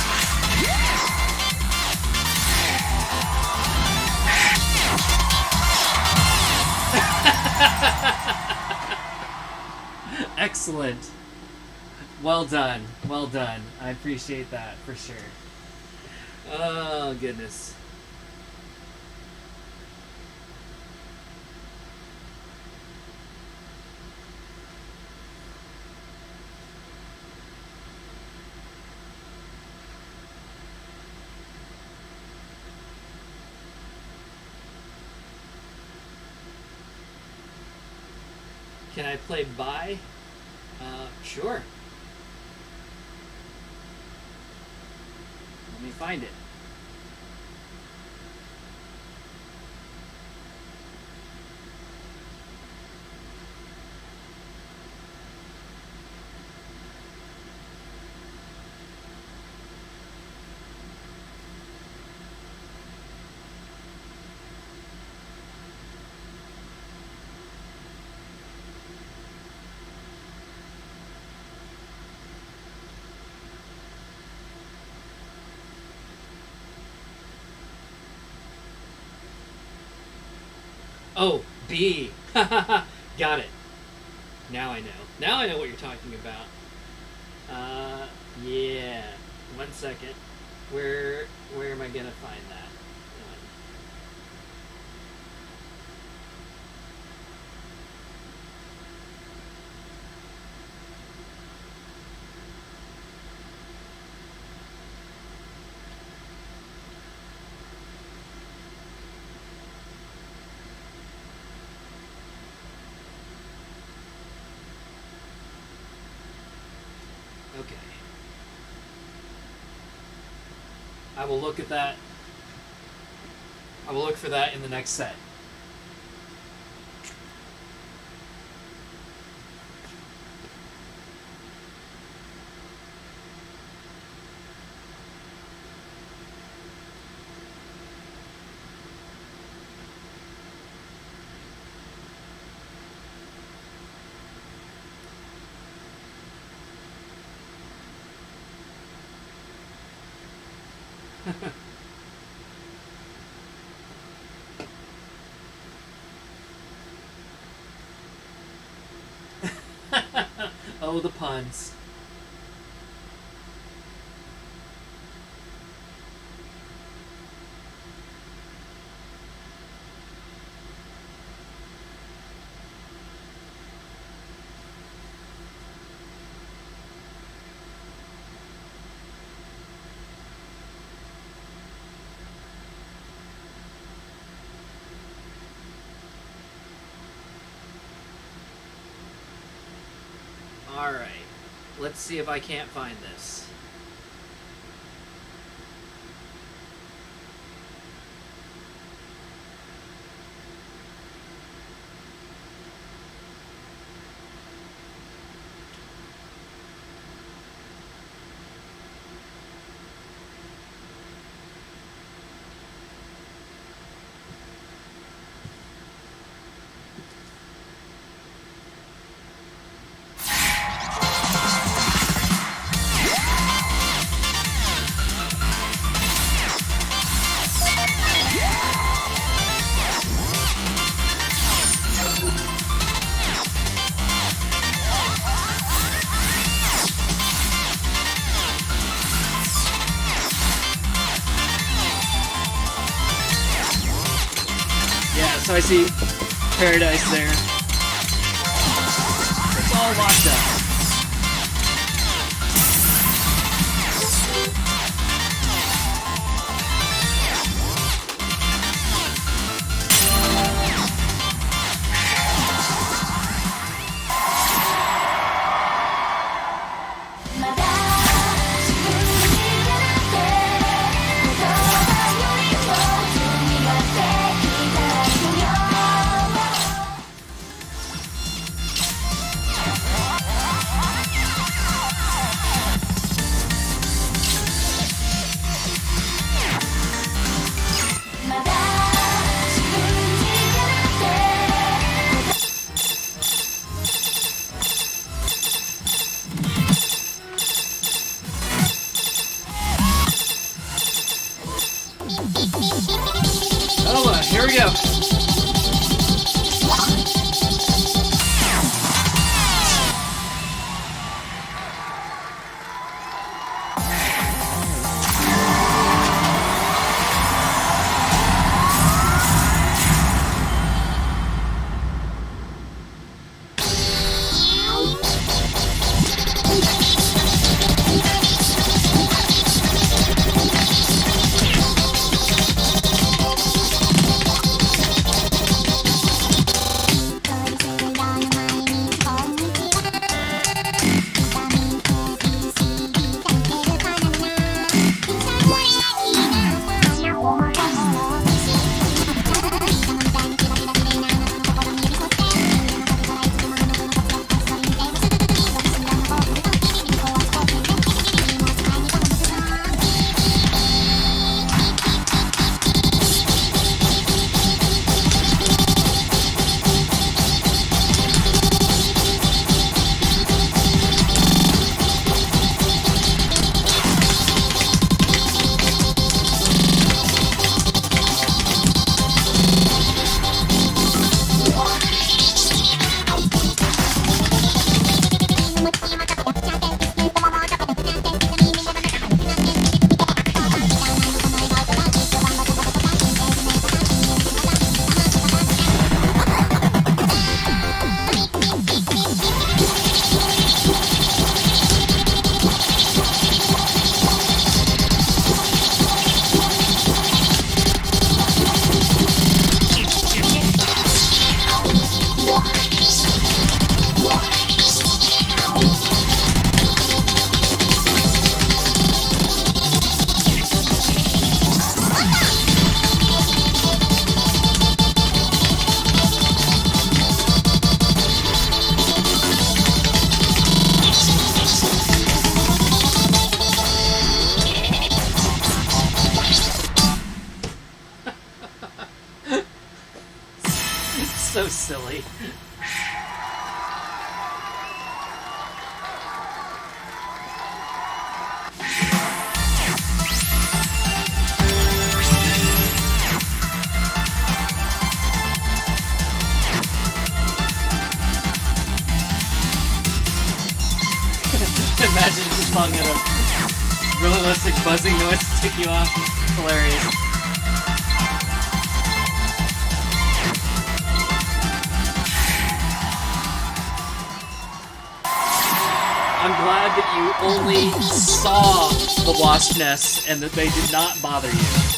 Excellent. Well done. Well done. I appreciate that for sure. Oh, goodness. Can I play bye? Sure. Let me find it. Oh, B. Got it. Now I know. Now I know what you're talking about. Yeah. 1 second. Where am I gonna find that? Okay. I will look at that. I will look for that in the next set. Oh, the puns. Alright, let's see if I can't find this. So I see Paradise there. It's all locked up. So silly. Imagine just calling it a realistic buzzing noise to tick you off. Hilarious. I'm glad that you only saw the wasp nests and that they did not bother you.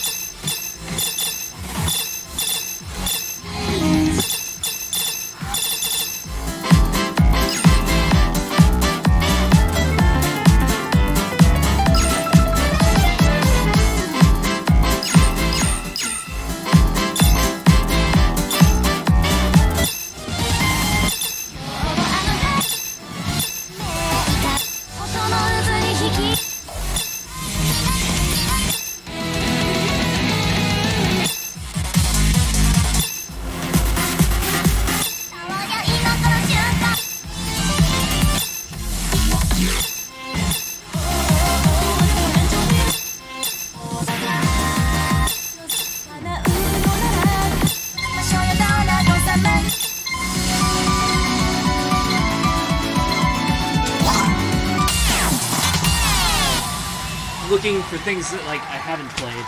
Looking for things that, like, I haven't played.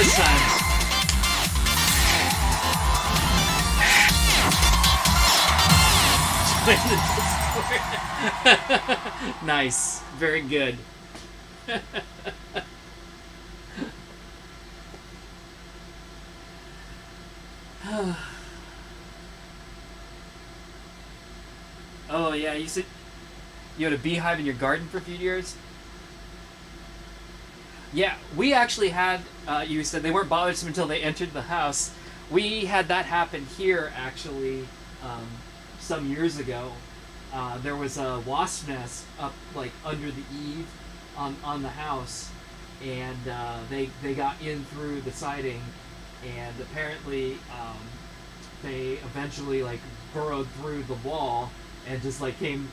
this time. Join the Discord. Nice. Very good. Oh yeah, you said you had a beehive in your garden for a few years? Yeah, we actually had, you said they weren't bothersome until they entered the house. We had that happen here, actually, some years ago. There was a wasp nest up, like, under the eave on the house, and they got in through the siding, and apparently they eventually, like, burrowed through the wall and just, like, came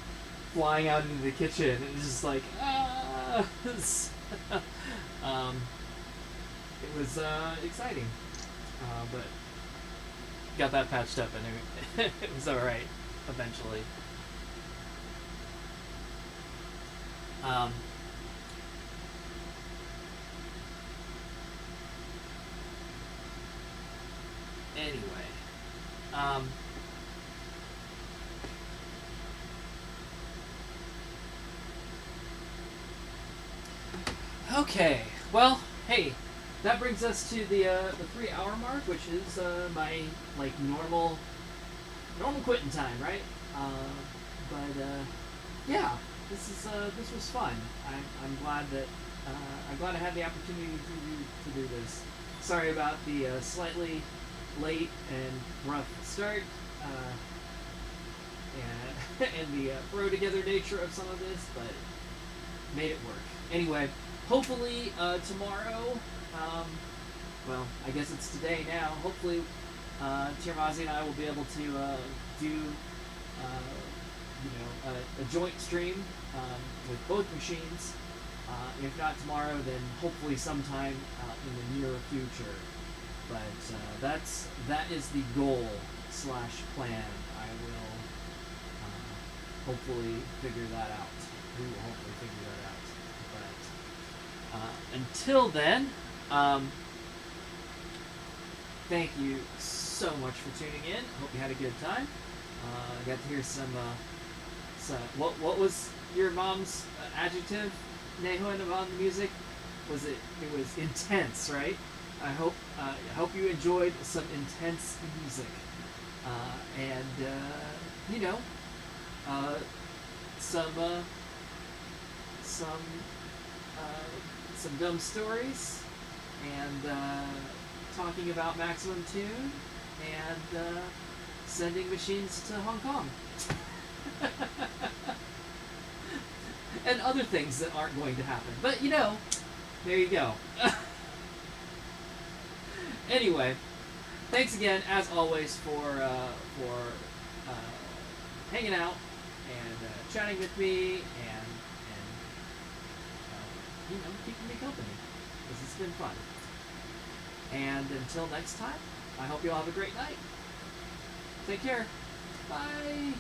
flying out into the kitchen. It was just like, ah! It was exciting, but got that patched up and it was alright eventually. Anyway, okay, well, hey, that brings us to the 3-hour mark, which is my like normal quitting time, right? But yeah, this was fun. I'm glad that I had the opportunity to do this. Sorry about the slightly late and rough start, and the throw together nature of some of this, but made it work. Anyway, hopefully tomorrow, well, I guess it's today now. Hopefully, Tirmazi and I will be able to do, a joint stream with both machines. If not tomorrow, then hopefully sometime in the near future. But that is the goal / plan. I will hopefully figure that out. We will hopefully figure that out. But until then, thank you so much for tuning in. Hope you had a good time. I got to hear some what was your mom's adjective, Nahun, about the music? It was intense, right? I hope you enjoyed some intense music, and some dumb stories, and talking about Maximum Tune, and sending machines to Hong Kong. And other things that aren't going to happen. But, there you go. Anyway, thanks again, as always, for hanging out and chatting with me and keeping me company, because it's been fun. And until next time, I hope you all have a great night. Take care. Bye.